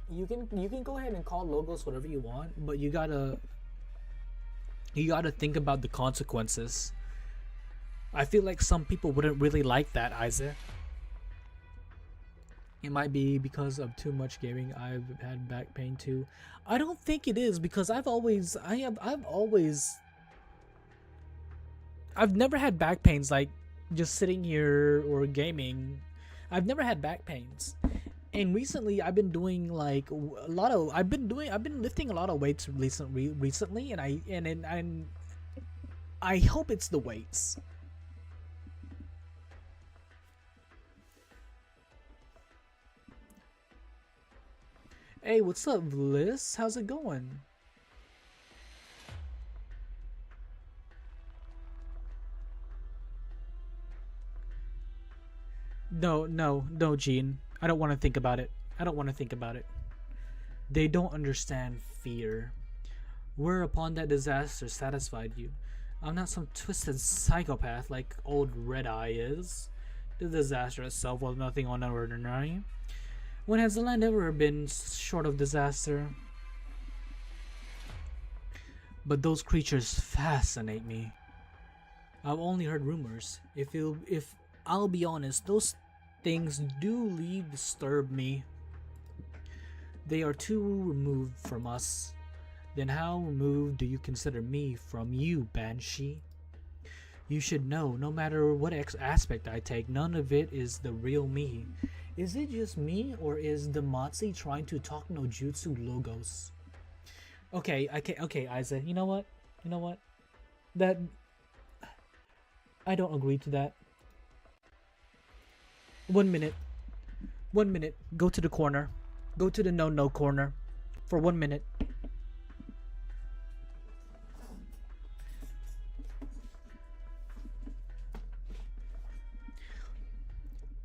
you can go ahead and call logos whatever you want, but you gotta think about the consequences. I feel like some people wouldn't really like that, Isaac. It might be because of too much gaming. I've had back pain too. I don't think it is, because I've never had back pains like just sitting here or gaming. I've never had back pains. And recently I've been doing like I've been lifting a lot of weights recently, and I hope it's the weights. Hey, what's up, Liz? How's it going? No, Gene. I don't want to think about it. They don't understand fear. Whereupon that disaster satisfied you. I'm not some twisted psychopath like old Red Eye is. The disaster itself was nothing unordinary. When has the land ever been short of disaster? But those creatures fascinate me. I've only heard rumors. If I'll be honest, those things do disturb me. They are too removed from us. Then how removed do you consider me from you, Banshee? You should know, no matter what aspect I take, none of it is the real me. Is it just me, or is the Matsi trying to talk no jutsu logos? Okay, Isaac, you know what? That... I don't agree to that. 1 minute. Go to the corner. Go to the no corner. For 1 minute.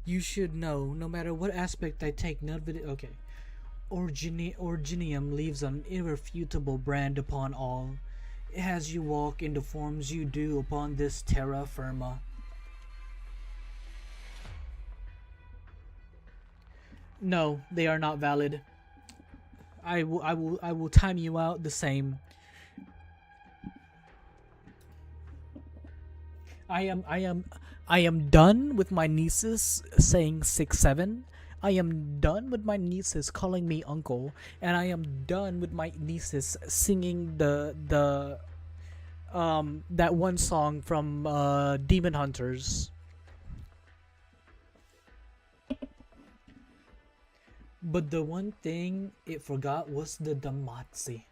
You should know, no matter what aspect I take, none of it... Okay. Originium leaves an irrefutable brand upon all. As you walk in the forms you do upon this terra firma. No, they are not valid. I will time you out the same. I am done with my nieces saying 6'7". I am done with my nieces calling me uncle, and I am done with my nieces singing the that one song from Demon Hunters. But the one thing it forgot was the Damatsi.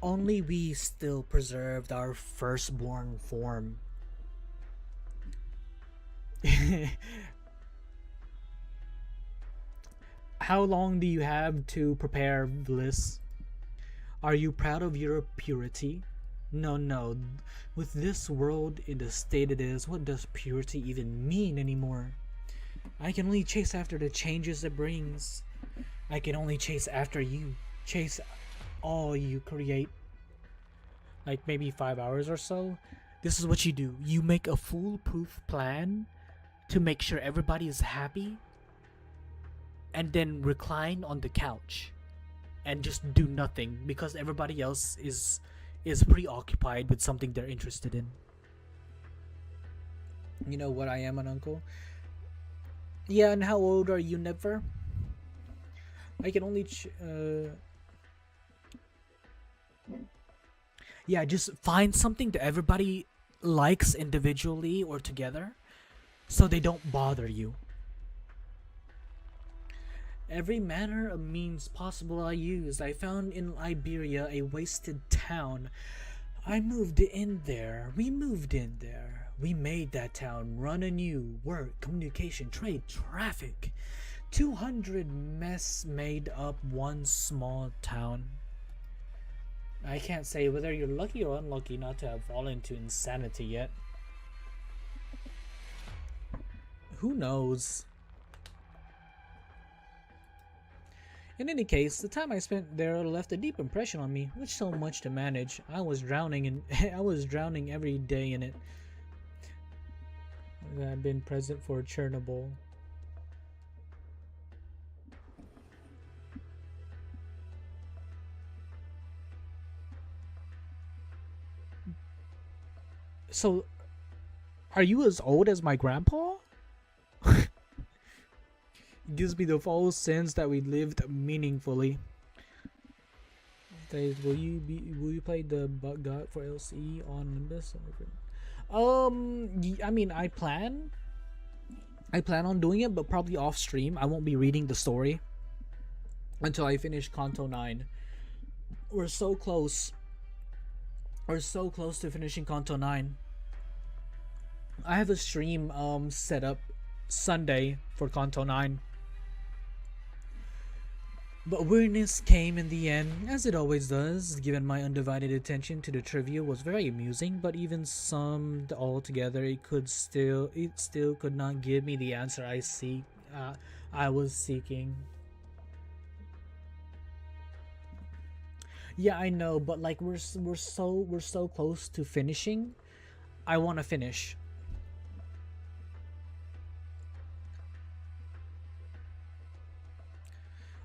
Only we still preserved our firstborn form. How long do you have to prepare, Bliss? Are you proud of your purity? No. With this world in the state it is, what does purity even mean anymore? I can only chase after the changes it brings. I can only chase after you. Chase all you create. like maybe 5 hours or so, this is what you do. You make a foolproof plan to make sure everybody is happy, and then recline on the couch and just do nothing because everybody else is preoccupied with something they're interested in. You know what? I am an uncle. Yeah, and how old are you, Never? I can only yeah, just find something that everybody likes individually or together so they don't bother you. Every manner of means possible I used. I found in Iberia a wasted town. I moved in there. We moved in there. We made that town run anew. Work, communication, trade, traffic. 200 mess made up one small town. I can't say whether you're lucky or unlucky not to have fallen into insanity yet. Who knows? In any case, the time I spent there left a deep impression on me, with so much to manage. I was drowning every day in it. I've been present for Chernobyl. So, are you as old as my grandpa? Gives me the false sense that we lived meaningfully. Will you play the Bug God for LCE on Nimbus? I mean, I plan on doing it, but probably off stream. I won't be reading the story until I finish Kanto 9. We're so close. We're so close to finishing Kanto 9. I have a stream set up Sunday for Kanto 9. But weirdness came in the end, as it always does. Given my undivided attention to the trivia was very amusing, but even summed all together, it still could not give me the answer I was seeking. Yeah, I know, but like we're so close to finishing. I want to finish.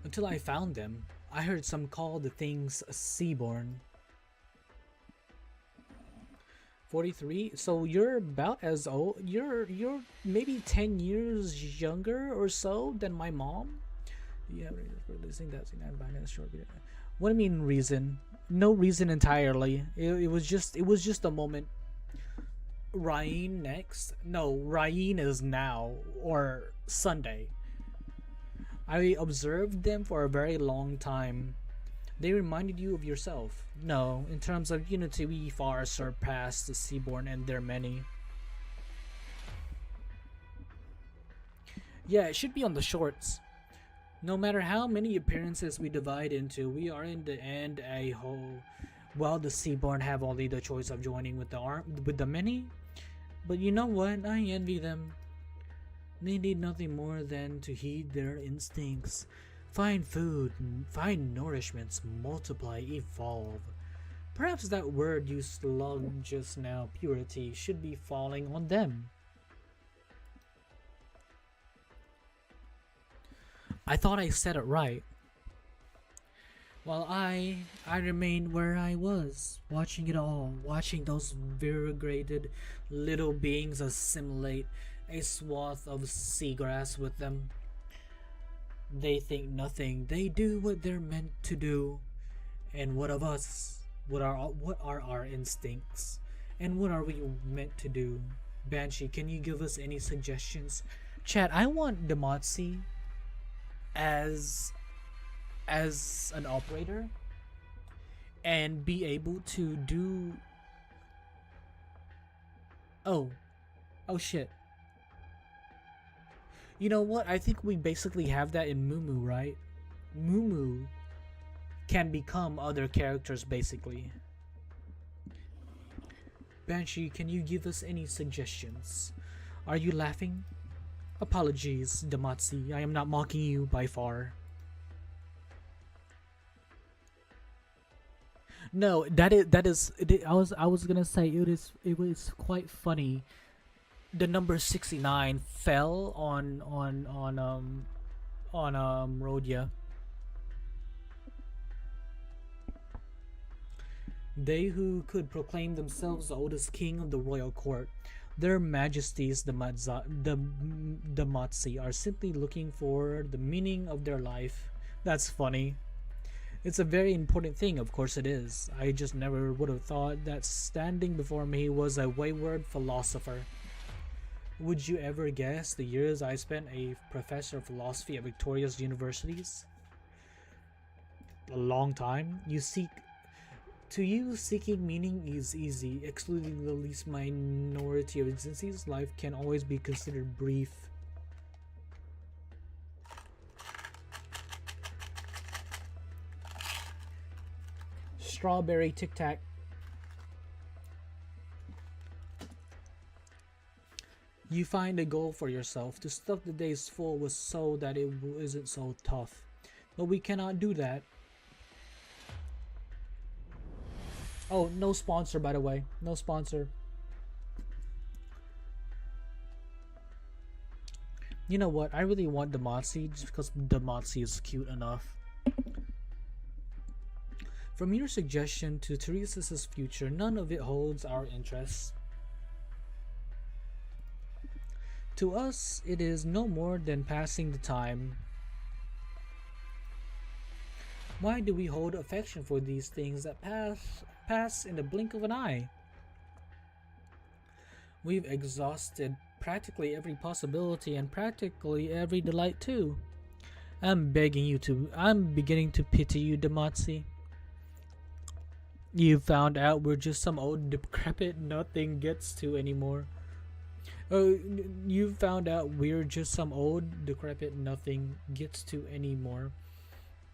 Until I found them, I heard some call the things Seaborn. 43. So you're about as old. You're maybe 10 years younger or so than my mom. Yeah, for listening that short video. What do you mean reason? No reason entirely. It was just a moment. Ryan next? No, Ryan is now or Sunday. I observed them for a very long time. They reminded you of yourself. No, in terms of unity, we far surpass the Seaborn and their many. Yeah, it should be on the shorts. No matter how many appearances we divide into, we are in the end a whole. Well, the Seaborn have only the choice of joining with the many. But you know what? I envy them. They need nothing more than to heed their instincts. Find food, find nourishments, multiply, evolve. Perhaps that word you slugged just now, purity, should be falling on them. I thought I said it right. While I remained where I was, watching it all, watching those variegated little beings assimilate a swath of seagrass with them. They think nothing. They do what they're meant to do. And what of us? What are our instincts? And what are we meant to do? Banshee, can you give us any suggestions? Chat, I want Demotsi as an operator and be able to do. Oh shit. You know what? I think we basically have that in Mumu, right? Mumu can become other characters, basically. Banshee, can you give us any suggestions? Are you laughing? Apologies, Damatsi. I am not mocking you by far. No, I was gonna say it was quite funny. The number 69 fell on Rhodia. They who could proclaim themselves the oldest king of the royal court, their majesties the Matsi, are simply looking for the meaning of their life. That's funny. It's a very important thing, of course it is. I just never would have thought that standing before me was a wayward philosopher. Would you ever guess the years I spent a professor of philosophy at Victoria's universities? A long time. To you, seeking meaning is easy. Excluding the least minority of instances, life can always be considered brief. Strawberry Tic Tac. You find a goal for yourself. To stuff the days full with so that it isn't so tough. But we cannot do that. Oh, no sponsor, by the way. No sponsor. You know what? I really want Demotzi just because Demotzi is cute enough. From your suggestion to Teresa's future, none of it holds our interests. To us, it is no more than passing the time. Why do we hold affection for these things that pass in the blink of an eye? We've exhausted practically every possibility and practically every delight too. I'm beginning to pity you, Demotzi. You found out we're just some old decrepit nothing gets to anymore. Oh, you found out we're just some old decrepit nothing gets to anymore.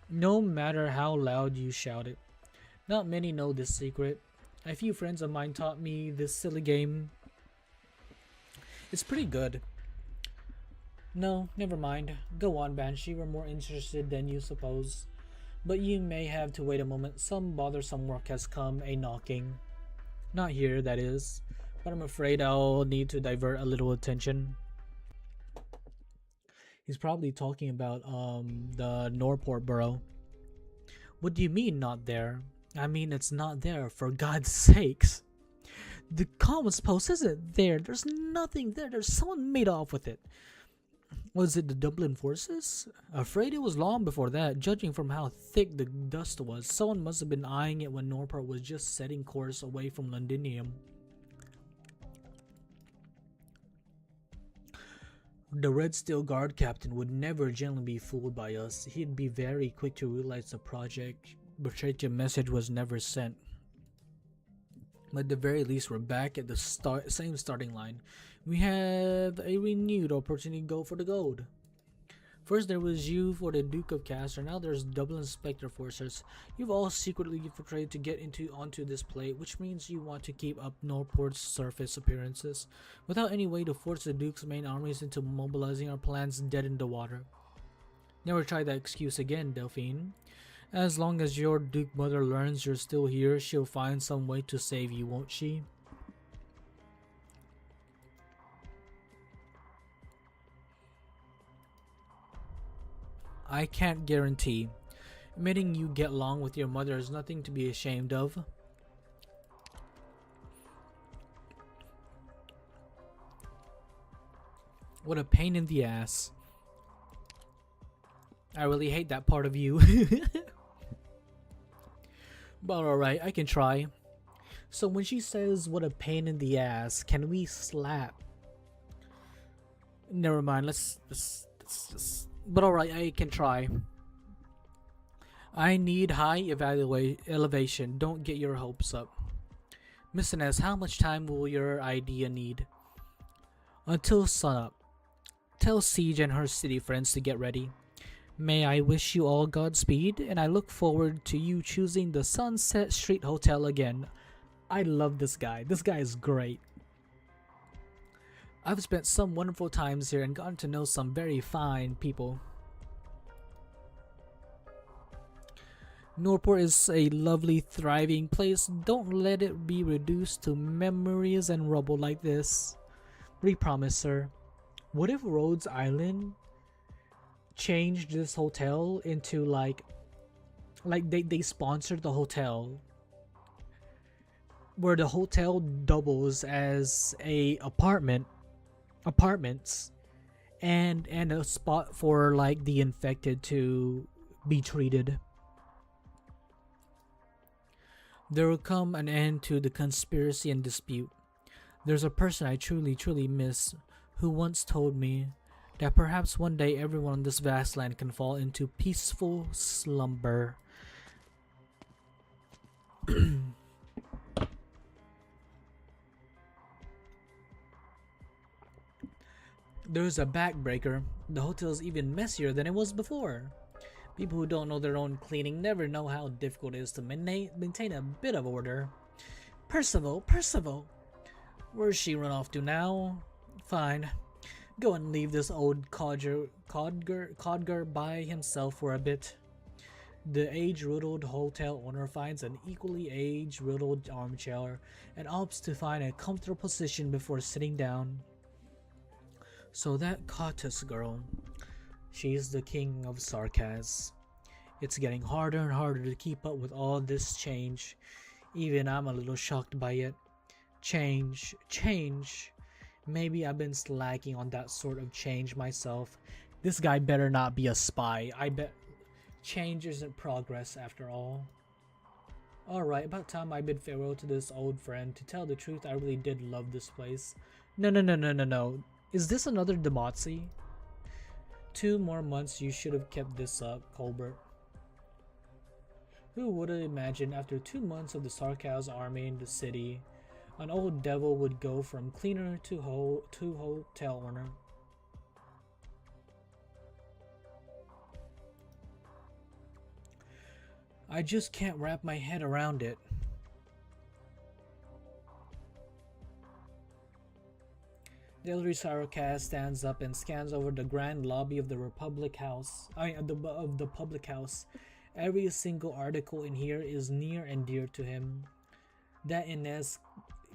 No matter how loud you shout it. Not many know this secret. A few friends of mine taught me this silly game. It's pretty good. No, never mind. Go on, Banshee. We're more interested than you suppose. But you may have to wait a moment. Some bothersome work has come a-knocking. Not here, that is. But I'm afraid I'll need to divert a little attention. He's probably talking about the Norport borough. What do you mean not there? I mean it's not there, for God's sakes. The Commons Post isn't there. There's nothing there. There's someone made off with it. Was it the Dublin forces? Afraid it was long before that, judging from how thick the dust was. Someone must have been eyeing it when Norport was just setting course away from Londinium. The Red Steel Guard captain would never gently be fooled by us. He'd be very quick to realize the project message was never sent. But at the very least, we're back at the same starting line. We have a renewed opportunity to go for the gold. First there was you for the Duke of Castor, now there's Dublin Spectre Forces. You've all secretly portrayed to get onto this plate, which means you want to keep up Norport's surface appearances. Without any way to force the Duke's main armies into mobilizing, our plans dead in the water. Never try that excuse again, Delphine. As long as your Duke mother learns you're still here, she'll find some way to save you, won't she? I can't guarantee. Admitting you get along with your mother is nothing to be ashamed of. What a pain in the ass. I really hate that part of you. But alright, I can try. So when she says what a pain in the ass, can we slap? Never mind, let's but alright, I can try. I need high elevation. Don't get your hopes up. Miss Inez, how much time will your idea need? Until sunup. Tell Siege and her city friends to get ready. May I wish you all Godspeed, and I look forward to you choosing the Sunset Street Hotel again. I love this guy. This guy is great. I've spent some wonderful times here and gotten to know some very fine people. Norport is a lovely, thriving place. Don't let it be reduced to memories and rubble like this. We promise, sir. What if Rhodes Island changed this hotel into like they sponsored the hotel, where the hotel doubles as a apartments and a spot for like the infected to be treated. There will come an end to the conspiracy and dispute. There's a person I truly miss who once told me that perhaps one day everyone on this vast land can fall into peaceful slumber. There's a backbreaker. The hotel's even messier than it was before. People who don't know their own cleaning never know how difficult it is to maintain a bit of order. Percival! Where's she run off to now? Fine. Go and leave this old codger by himself for a bit. The age-riddled hotel owner finds an equally age-riddled armchair and opts to find a comfortable position before sitting down. So that Cottus girl, she's the king of sarcasm. It's getting harder and harder to keep up with all this change. Even I'm a little shocked by it. Change. Maybe I've been slacking on that sort of change myself. This guy better not be a spy. I bet change isn't progress after all. Alright, about time I bid farewell to this old friend. To tell the truth, I really did love this place. No. Is this another Demotzi? 2 more months, you should have kept this up, Colbert. Who would have imagined after 2 months of the Sarkaz army in the city, an old devil would go from cleaner to hotel owner? I just can't wrap my head around it. Hillary Sarkaz stands up and scans over the grand lobby of the public house. Every single article in here is near and dear to him. That Inez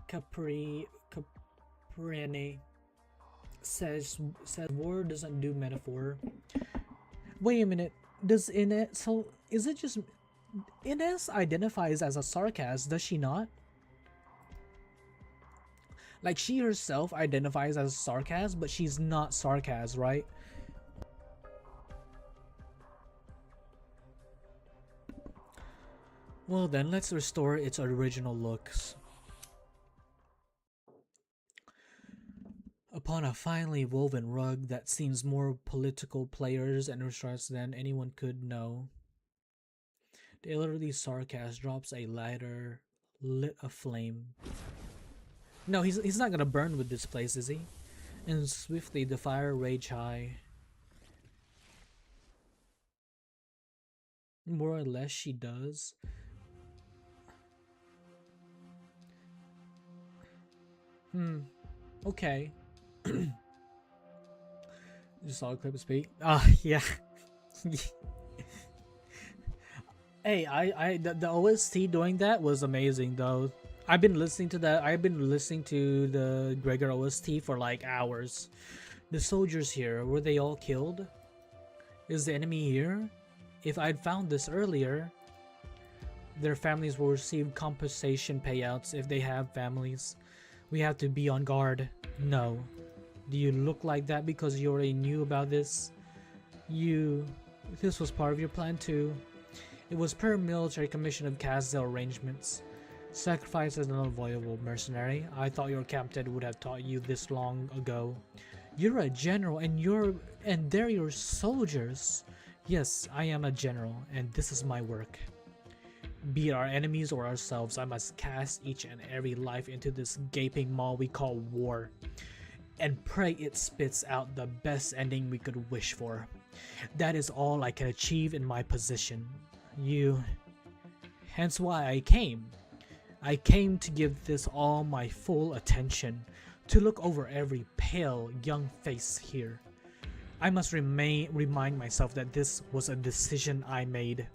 Capriani says war doesn't do metaphor. Wait a minute. Does Inez? So is it just Inez identifies as a Sarkaz? Does she not? Like, she herself identifies as Sarkaz, but she's not Sarkaz, right? Well then, let's restore its original looks. Upon a finely woven rug that seems more political players and restaurants than anyone could know, the elderly Sarkaz drops a lighter, lit a flame. No, he's not gonna burn with this place, is he? And swiftly the fire raged high. More or less she does. Okay. Just saw a clip of speak. Yeah. Hey, the OST doing that was amazing though. I've been listening to the Gregor OST for like hours. The soldiers here, were they all killed? Is the enemy here? If I'd found this earlier, their families will receive compensation payouts if they have families. We have to be on guard. No. Do you look like that because you already knew about this? This was part of your plan too. It was per military commission of Kazdel arrangements. Sacrifice is unavoidable, mercenary. I thought your captain would have taught you this long ago. You're a general and they're your soldiers. Yes, I am a general, and this is my work. Be it our enemies or ourselves, I must cast each and every life into this gaping maw we call war, and pray it spits out the best ending we could wish for. That is all I can achieve in my position. Hence why I came. I came to give this all my full attention, to look over every pale young face here. I must remind myself that this was a decision I made.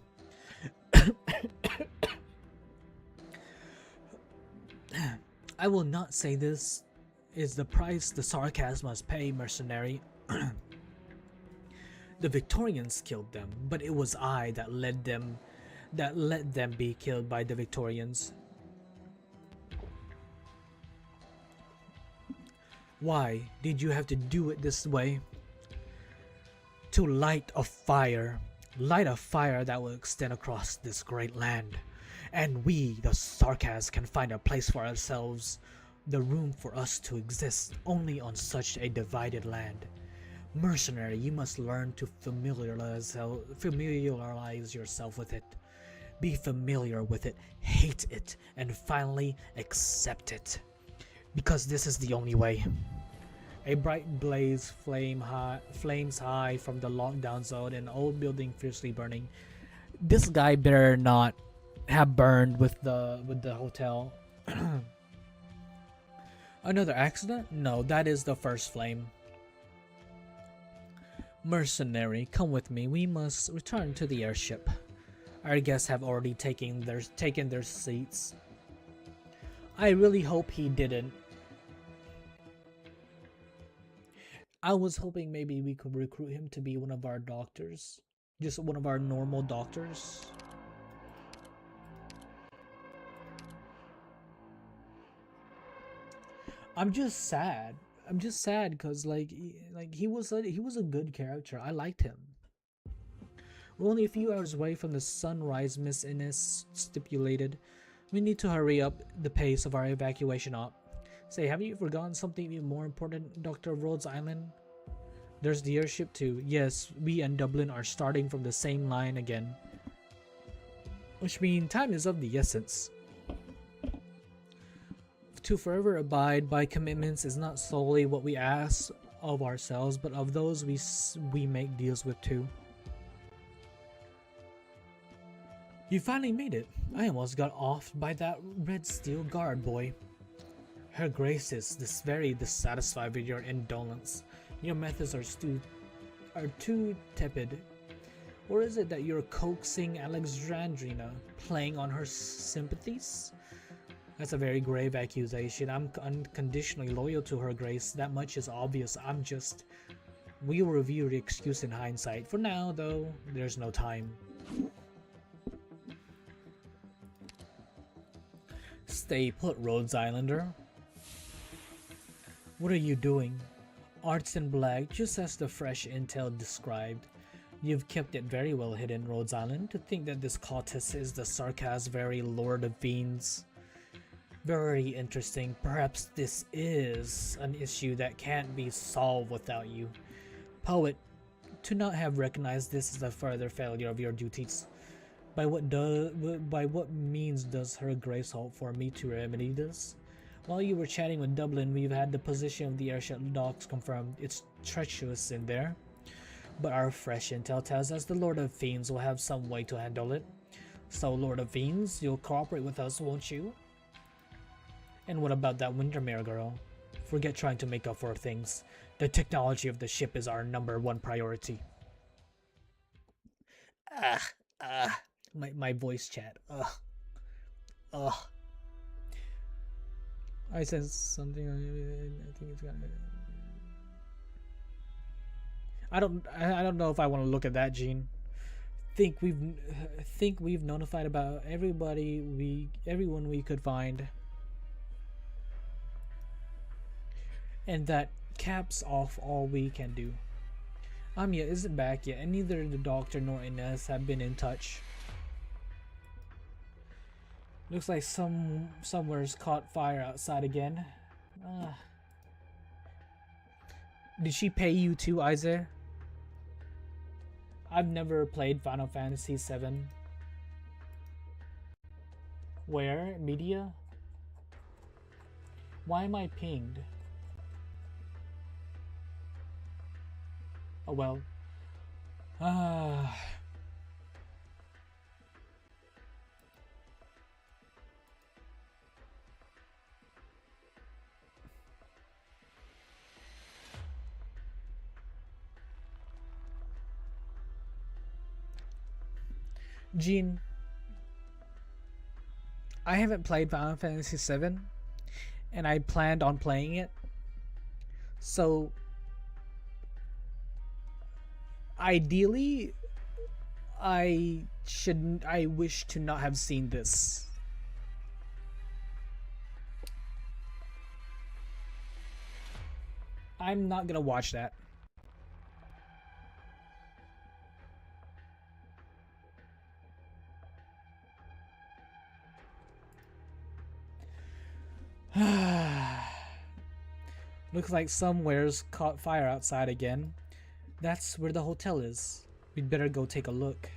I will not say this is the price the sarcasm must pay, mercenary. The Victorians killed them, but it was I that let them be killed by the Victorians. Why did you have to do it this way? To light a fire that will extend across this great land. And we, the Sarkas, can find a place for ourselves, the room for us to exist only on such a divided land. Mercenary, you must learn to familiarize yourself with it. Be familiar with it, hate it, and finally accept it. Because this is the only way. A bright blaze flames high from the lockdown zone, an old building fiercely burning. This guy better not have burned with the hotel. Another accident? No, that is the first flame. Mercenary, come with me. We must return to the airship. Our guests have already taken their seats. I really hope he didn't. I was hoping maybe we could recruit him to be one of our doctors. Just one of our normal doctors. I'm just sad. I'm just sad because he was a good character. I liked him. We're only a few hours away from the sunrise, Miss Innes stipulated. We need to hurry up the pace of our evacuation op. Say, haven't you forgotten something even more important, Dr. Rhodes Island? There's the airship too. Yes, we and Dublin are starting from the same line again. Which means time is of the essence. To forever abide by commitments is not solely what we ask of ourselves, but of those we make deals with too. You finally made it. I almost got off by that red steel guard, boy. Her Grace is very dissatisfied with your indolence. Your methods are too tepid. Or is it that you're coaxing Alexandrina, playing on her sympathies? That's a very grave accusation. I'm unconditionally loyal to Her Grace. That much is obvious. We will review the excuse in hindsight. For now, though, there's no time. Stay put, Rhodes Islander. What are you doing? Arts in black, just as the fresh intel described. You've kept it very well hidden, Rhodes Island. To think that this cultist is the Sarkas' very Lord of Fiends. Very interesting. Perhaps this is an issue that can't be solved without you. Poet, to not have recognized this is a further failure of your duties. By what means does Her Grace hope for me to remedy this? While you were chatting with Dublin, we've had the position of the airship docks confirmed. It's treacherous in there. But our fresh intel tells us the Lord of Fiends will have some way to handle it. So, Lord of Fiends, you'll cooperate with us, won't you? And what about that Windermere girl? Forget trying to make up for things. The technology of the ship is our #1 priority. My voice chat. I sense something. I think it's gonna. I don't know if I want to look at that, Gene. Think we've notified about everyone we could find. And that caps off all we can do. Anya isn't back yet, and neither the doctor nor Inez have been in touch. Looks like somewhere's caught fire outside again. Did she pay you too, Isaac? I've never played Final Fantasy VII. Where? Media? Why am I pinged? Oh well. Jean, I haven't played Final Fantasy VII, and I planned on playing it. So, ideally, I wish to not have seen this. I'm not gonna watch that. Looks like somewhere's caught fire outside again. That's where the hotel is. We'd better go take a look.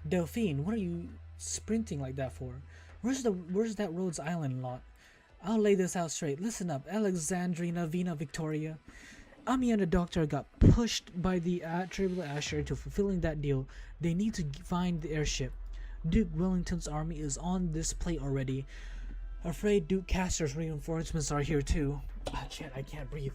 Delphine, what are you sprinting like that for? Where's that Rhodes Island lot? I'll lay this out straight. Listen up, Alexandrina Vina Victoria. Ami and the doctor got pushed by the Triple Asher to fulfilling that deal. They need to find the airship. Duke Wellington's army is on this plate already. Afraid Duke Castor's reinforcements are here too. Ah, shit, I can't breathe.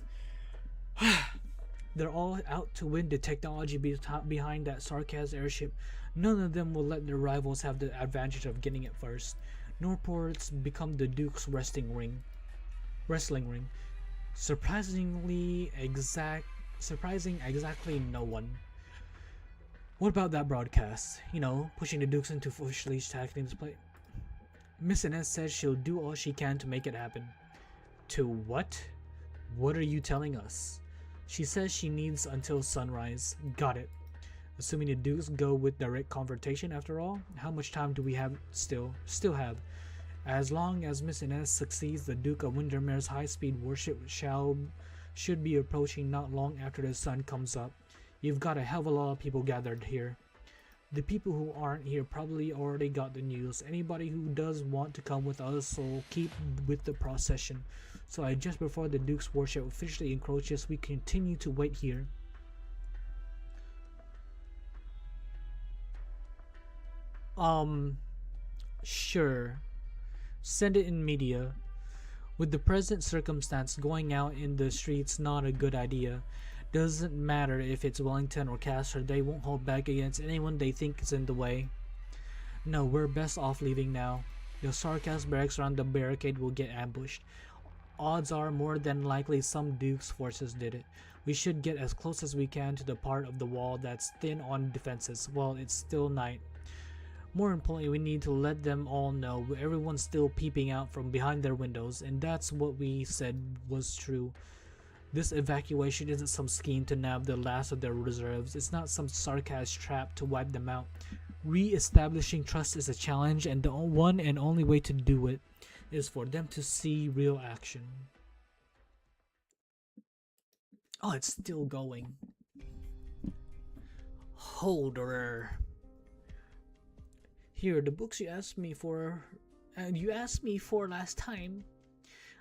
They're all out to win the technology behind that Sarkaz airship. None of them will let their rivals have the advantage of getting it first. Norport's become the Duke's wrestling ring. Surprising exactly no one. What about that broadcast? You know, pushing the Dukes into officially tackling this play. Miss Inez says she'll do all she can to make it happen. To what? What are you telling us? She says she needs until sunrise. Got it. Assuming the Dukes go with direct confrontation after all, how much time do we have still have? As long as Miss Inez succeeds, the Duke of Windermere's high-speed warship should be approaching not long after the sun comes up. You've got a hell of a lot of people gathered here. The people who aren't here probably already got the news. Anybody who does want to come with us will keep with the procession. So just before the Duke's warship officially encroaches, we continue to wait here. Sure. Send it in media. With the present circumstance, going out in the streets not a good idea. Doesn't matter if it's Wellington or Castor, they won't hold back against anyone they think is in the way. No, we're best off leaving now. The Sarkaz barracks around the barricade will get ambushed. Odds are more than likely some Duke's forces did it. We should get as close as we can to the part of the wall that's thin on defenses while it's still night. More importantly, we need to let them all know everyone's still peeping out from behind their windows, and that's what we said was true. This evacuation isn't some scheme to nab the last of their reserves. It's not some Sarkaz trap to wipe them out. Re-establishing trust is a challenge, and the one and only way to do it is for them to see real action. Oh, it's still going. Holderer. Here, the books you asked me for last time.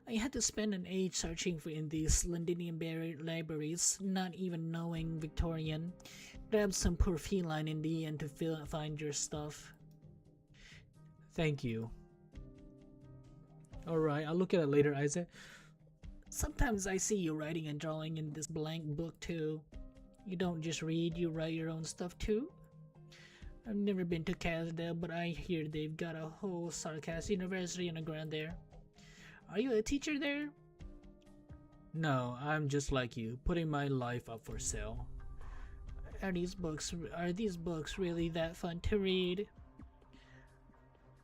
I had to spend an age searching for in these Londinian libraries, not even knowing Victorian. Grabbed some poor feline in the end to find your stuff. Thank you. Alright, I'll look at it later, Isaac. Sometimes I see you writing and drawing in this blank book too. You don't just read, you write your own stuff too? I've never been to Canada, but I hear they've got a whole Sarkaz University underground there. Are you a teacher there? No, I'm just like you, putting my life up for sale. Are these books really that fun to read?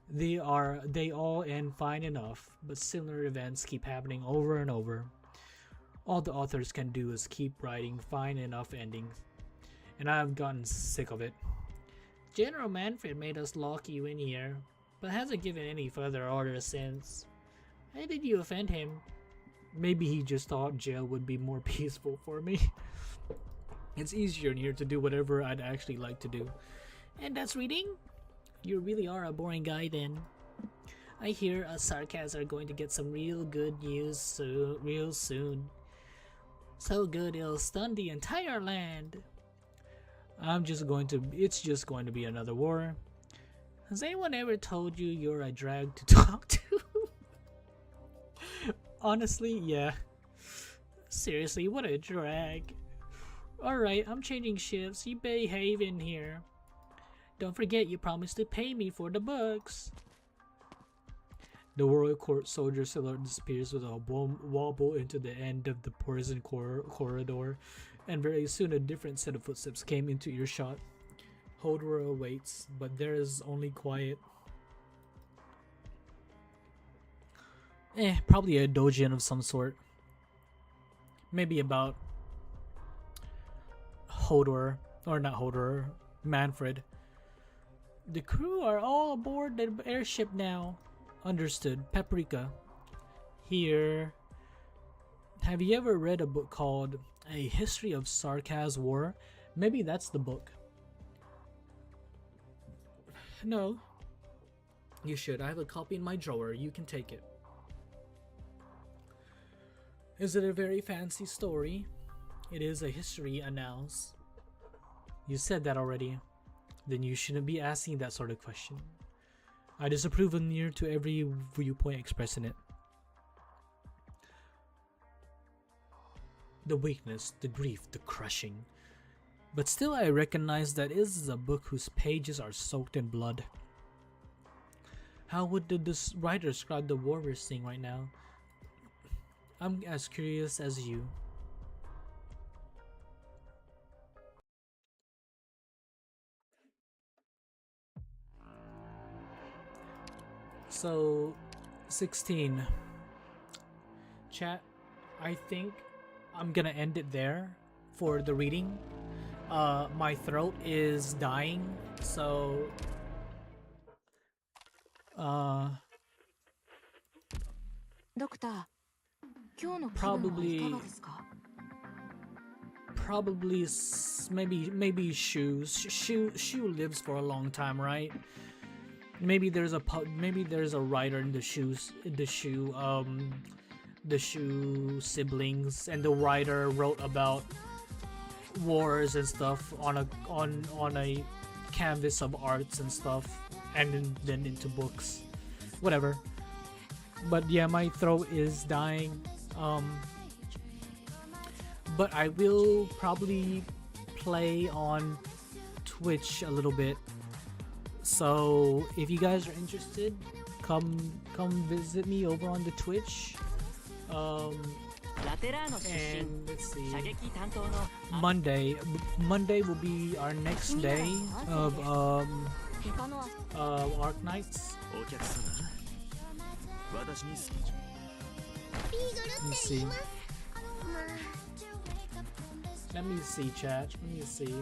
They all end fine enough, but similar events keep happening over and over. All the authors can do is keep writing fine enough endings, and I've gotten sick of it. General Manfred made us lock you in here, but hasn't given any further orders since. How did you offend him? Maybe he just thought jail would be more peaceful for me. It's easier in here to do whatever I'd actually like to do. And that's reading? You really are a boring guy then. I hear us Sarkaz are going to get some real good news real soon. So good it'll stun the entire land. It's just going to be another war. Has anyone ever told you you're a drag to talk to? Honestly, yeah. Seriously, what a drag. Alright, I'm changing shifts. You behave in here. Don't forget you promised to pay me for the books. The royal court soldier silhouette disappears with a wobble into the end of the prison corridor, and very soon a different set of footsteps came into earshot. Hodor awaits, but there is only quiet. Probably a doujin of some sort. Maybe about Hodor, or not Hodor, Manfred. The crew are all aboard the airship now. Understood. Paprika. Here. Have you ever read a book called A History of Sarkaz War? Maybe that's the book. No. You should. I have a copy in my drawer. You can take it. Is it a very fancy story? It is a history annals. You said that already. Then you shouldn't be asking that sort of question. I disapprove of near to every viewpoint expressed in it. The weakness, the grief, the crushing. But still I recognize that this is a book whose pages are soaked in blood. How would the writer describe the war we're seeing right now? I'm as curious as you. So, 16. Chat, I think I'm gonna end it there for the reading. My throat is dying, so Doctor, probably maybe shoes. Shoe lives for a long time, right? Maybe there's a writer in the shoe siblings, and the writer wrote about wars and stuff on a canvas of arts and stuff, and then into books, whatever. But yeah, my throat is dying. But I will probably play on Twitch a little bit. So if you guys are interested, come visit me over on the Twitch. And let's see. Monday will be our next day of ARKNIGHTS. Let me see, chat. Let me see.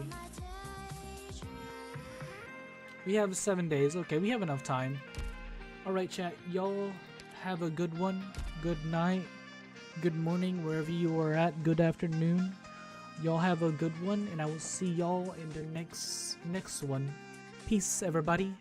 We have 7 days. Okay, we have enough time. Alright, chat. Y'all have a good one. Good night. Good morning, wherever you are at. Good afternoon. Y'all have a good one, and I will see y'all in the next one. Peace, everybody.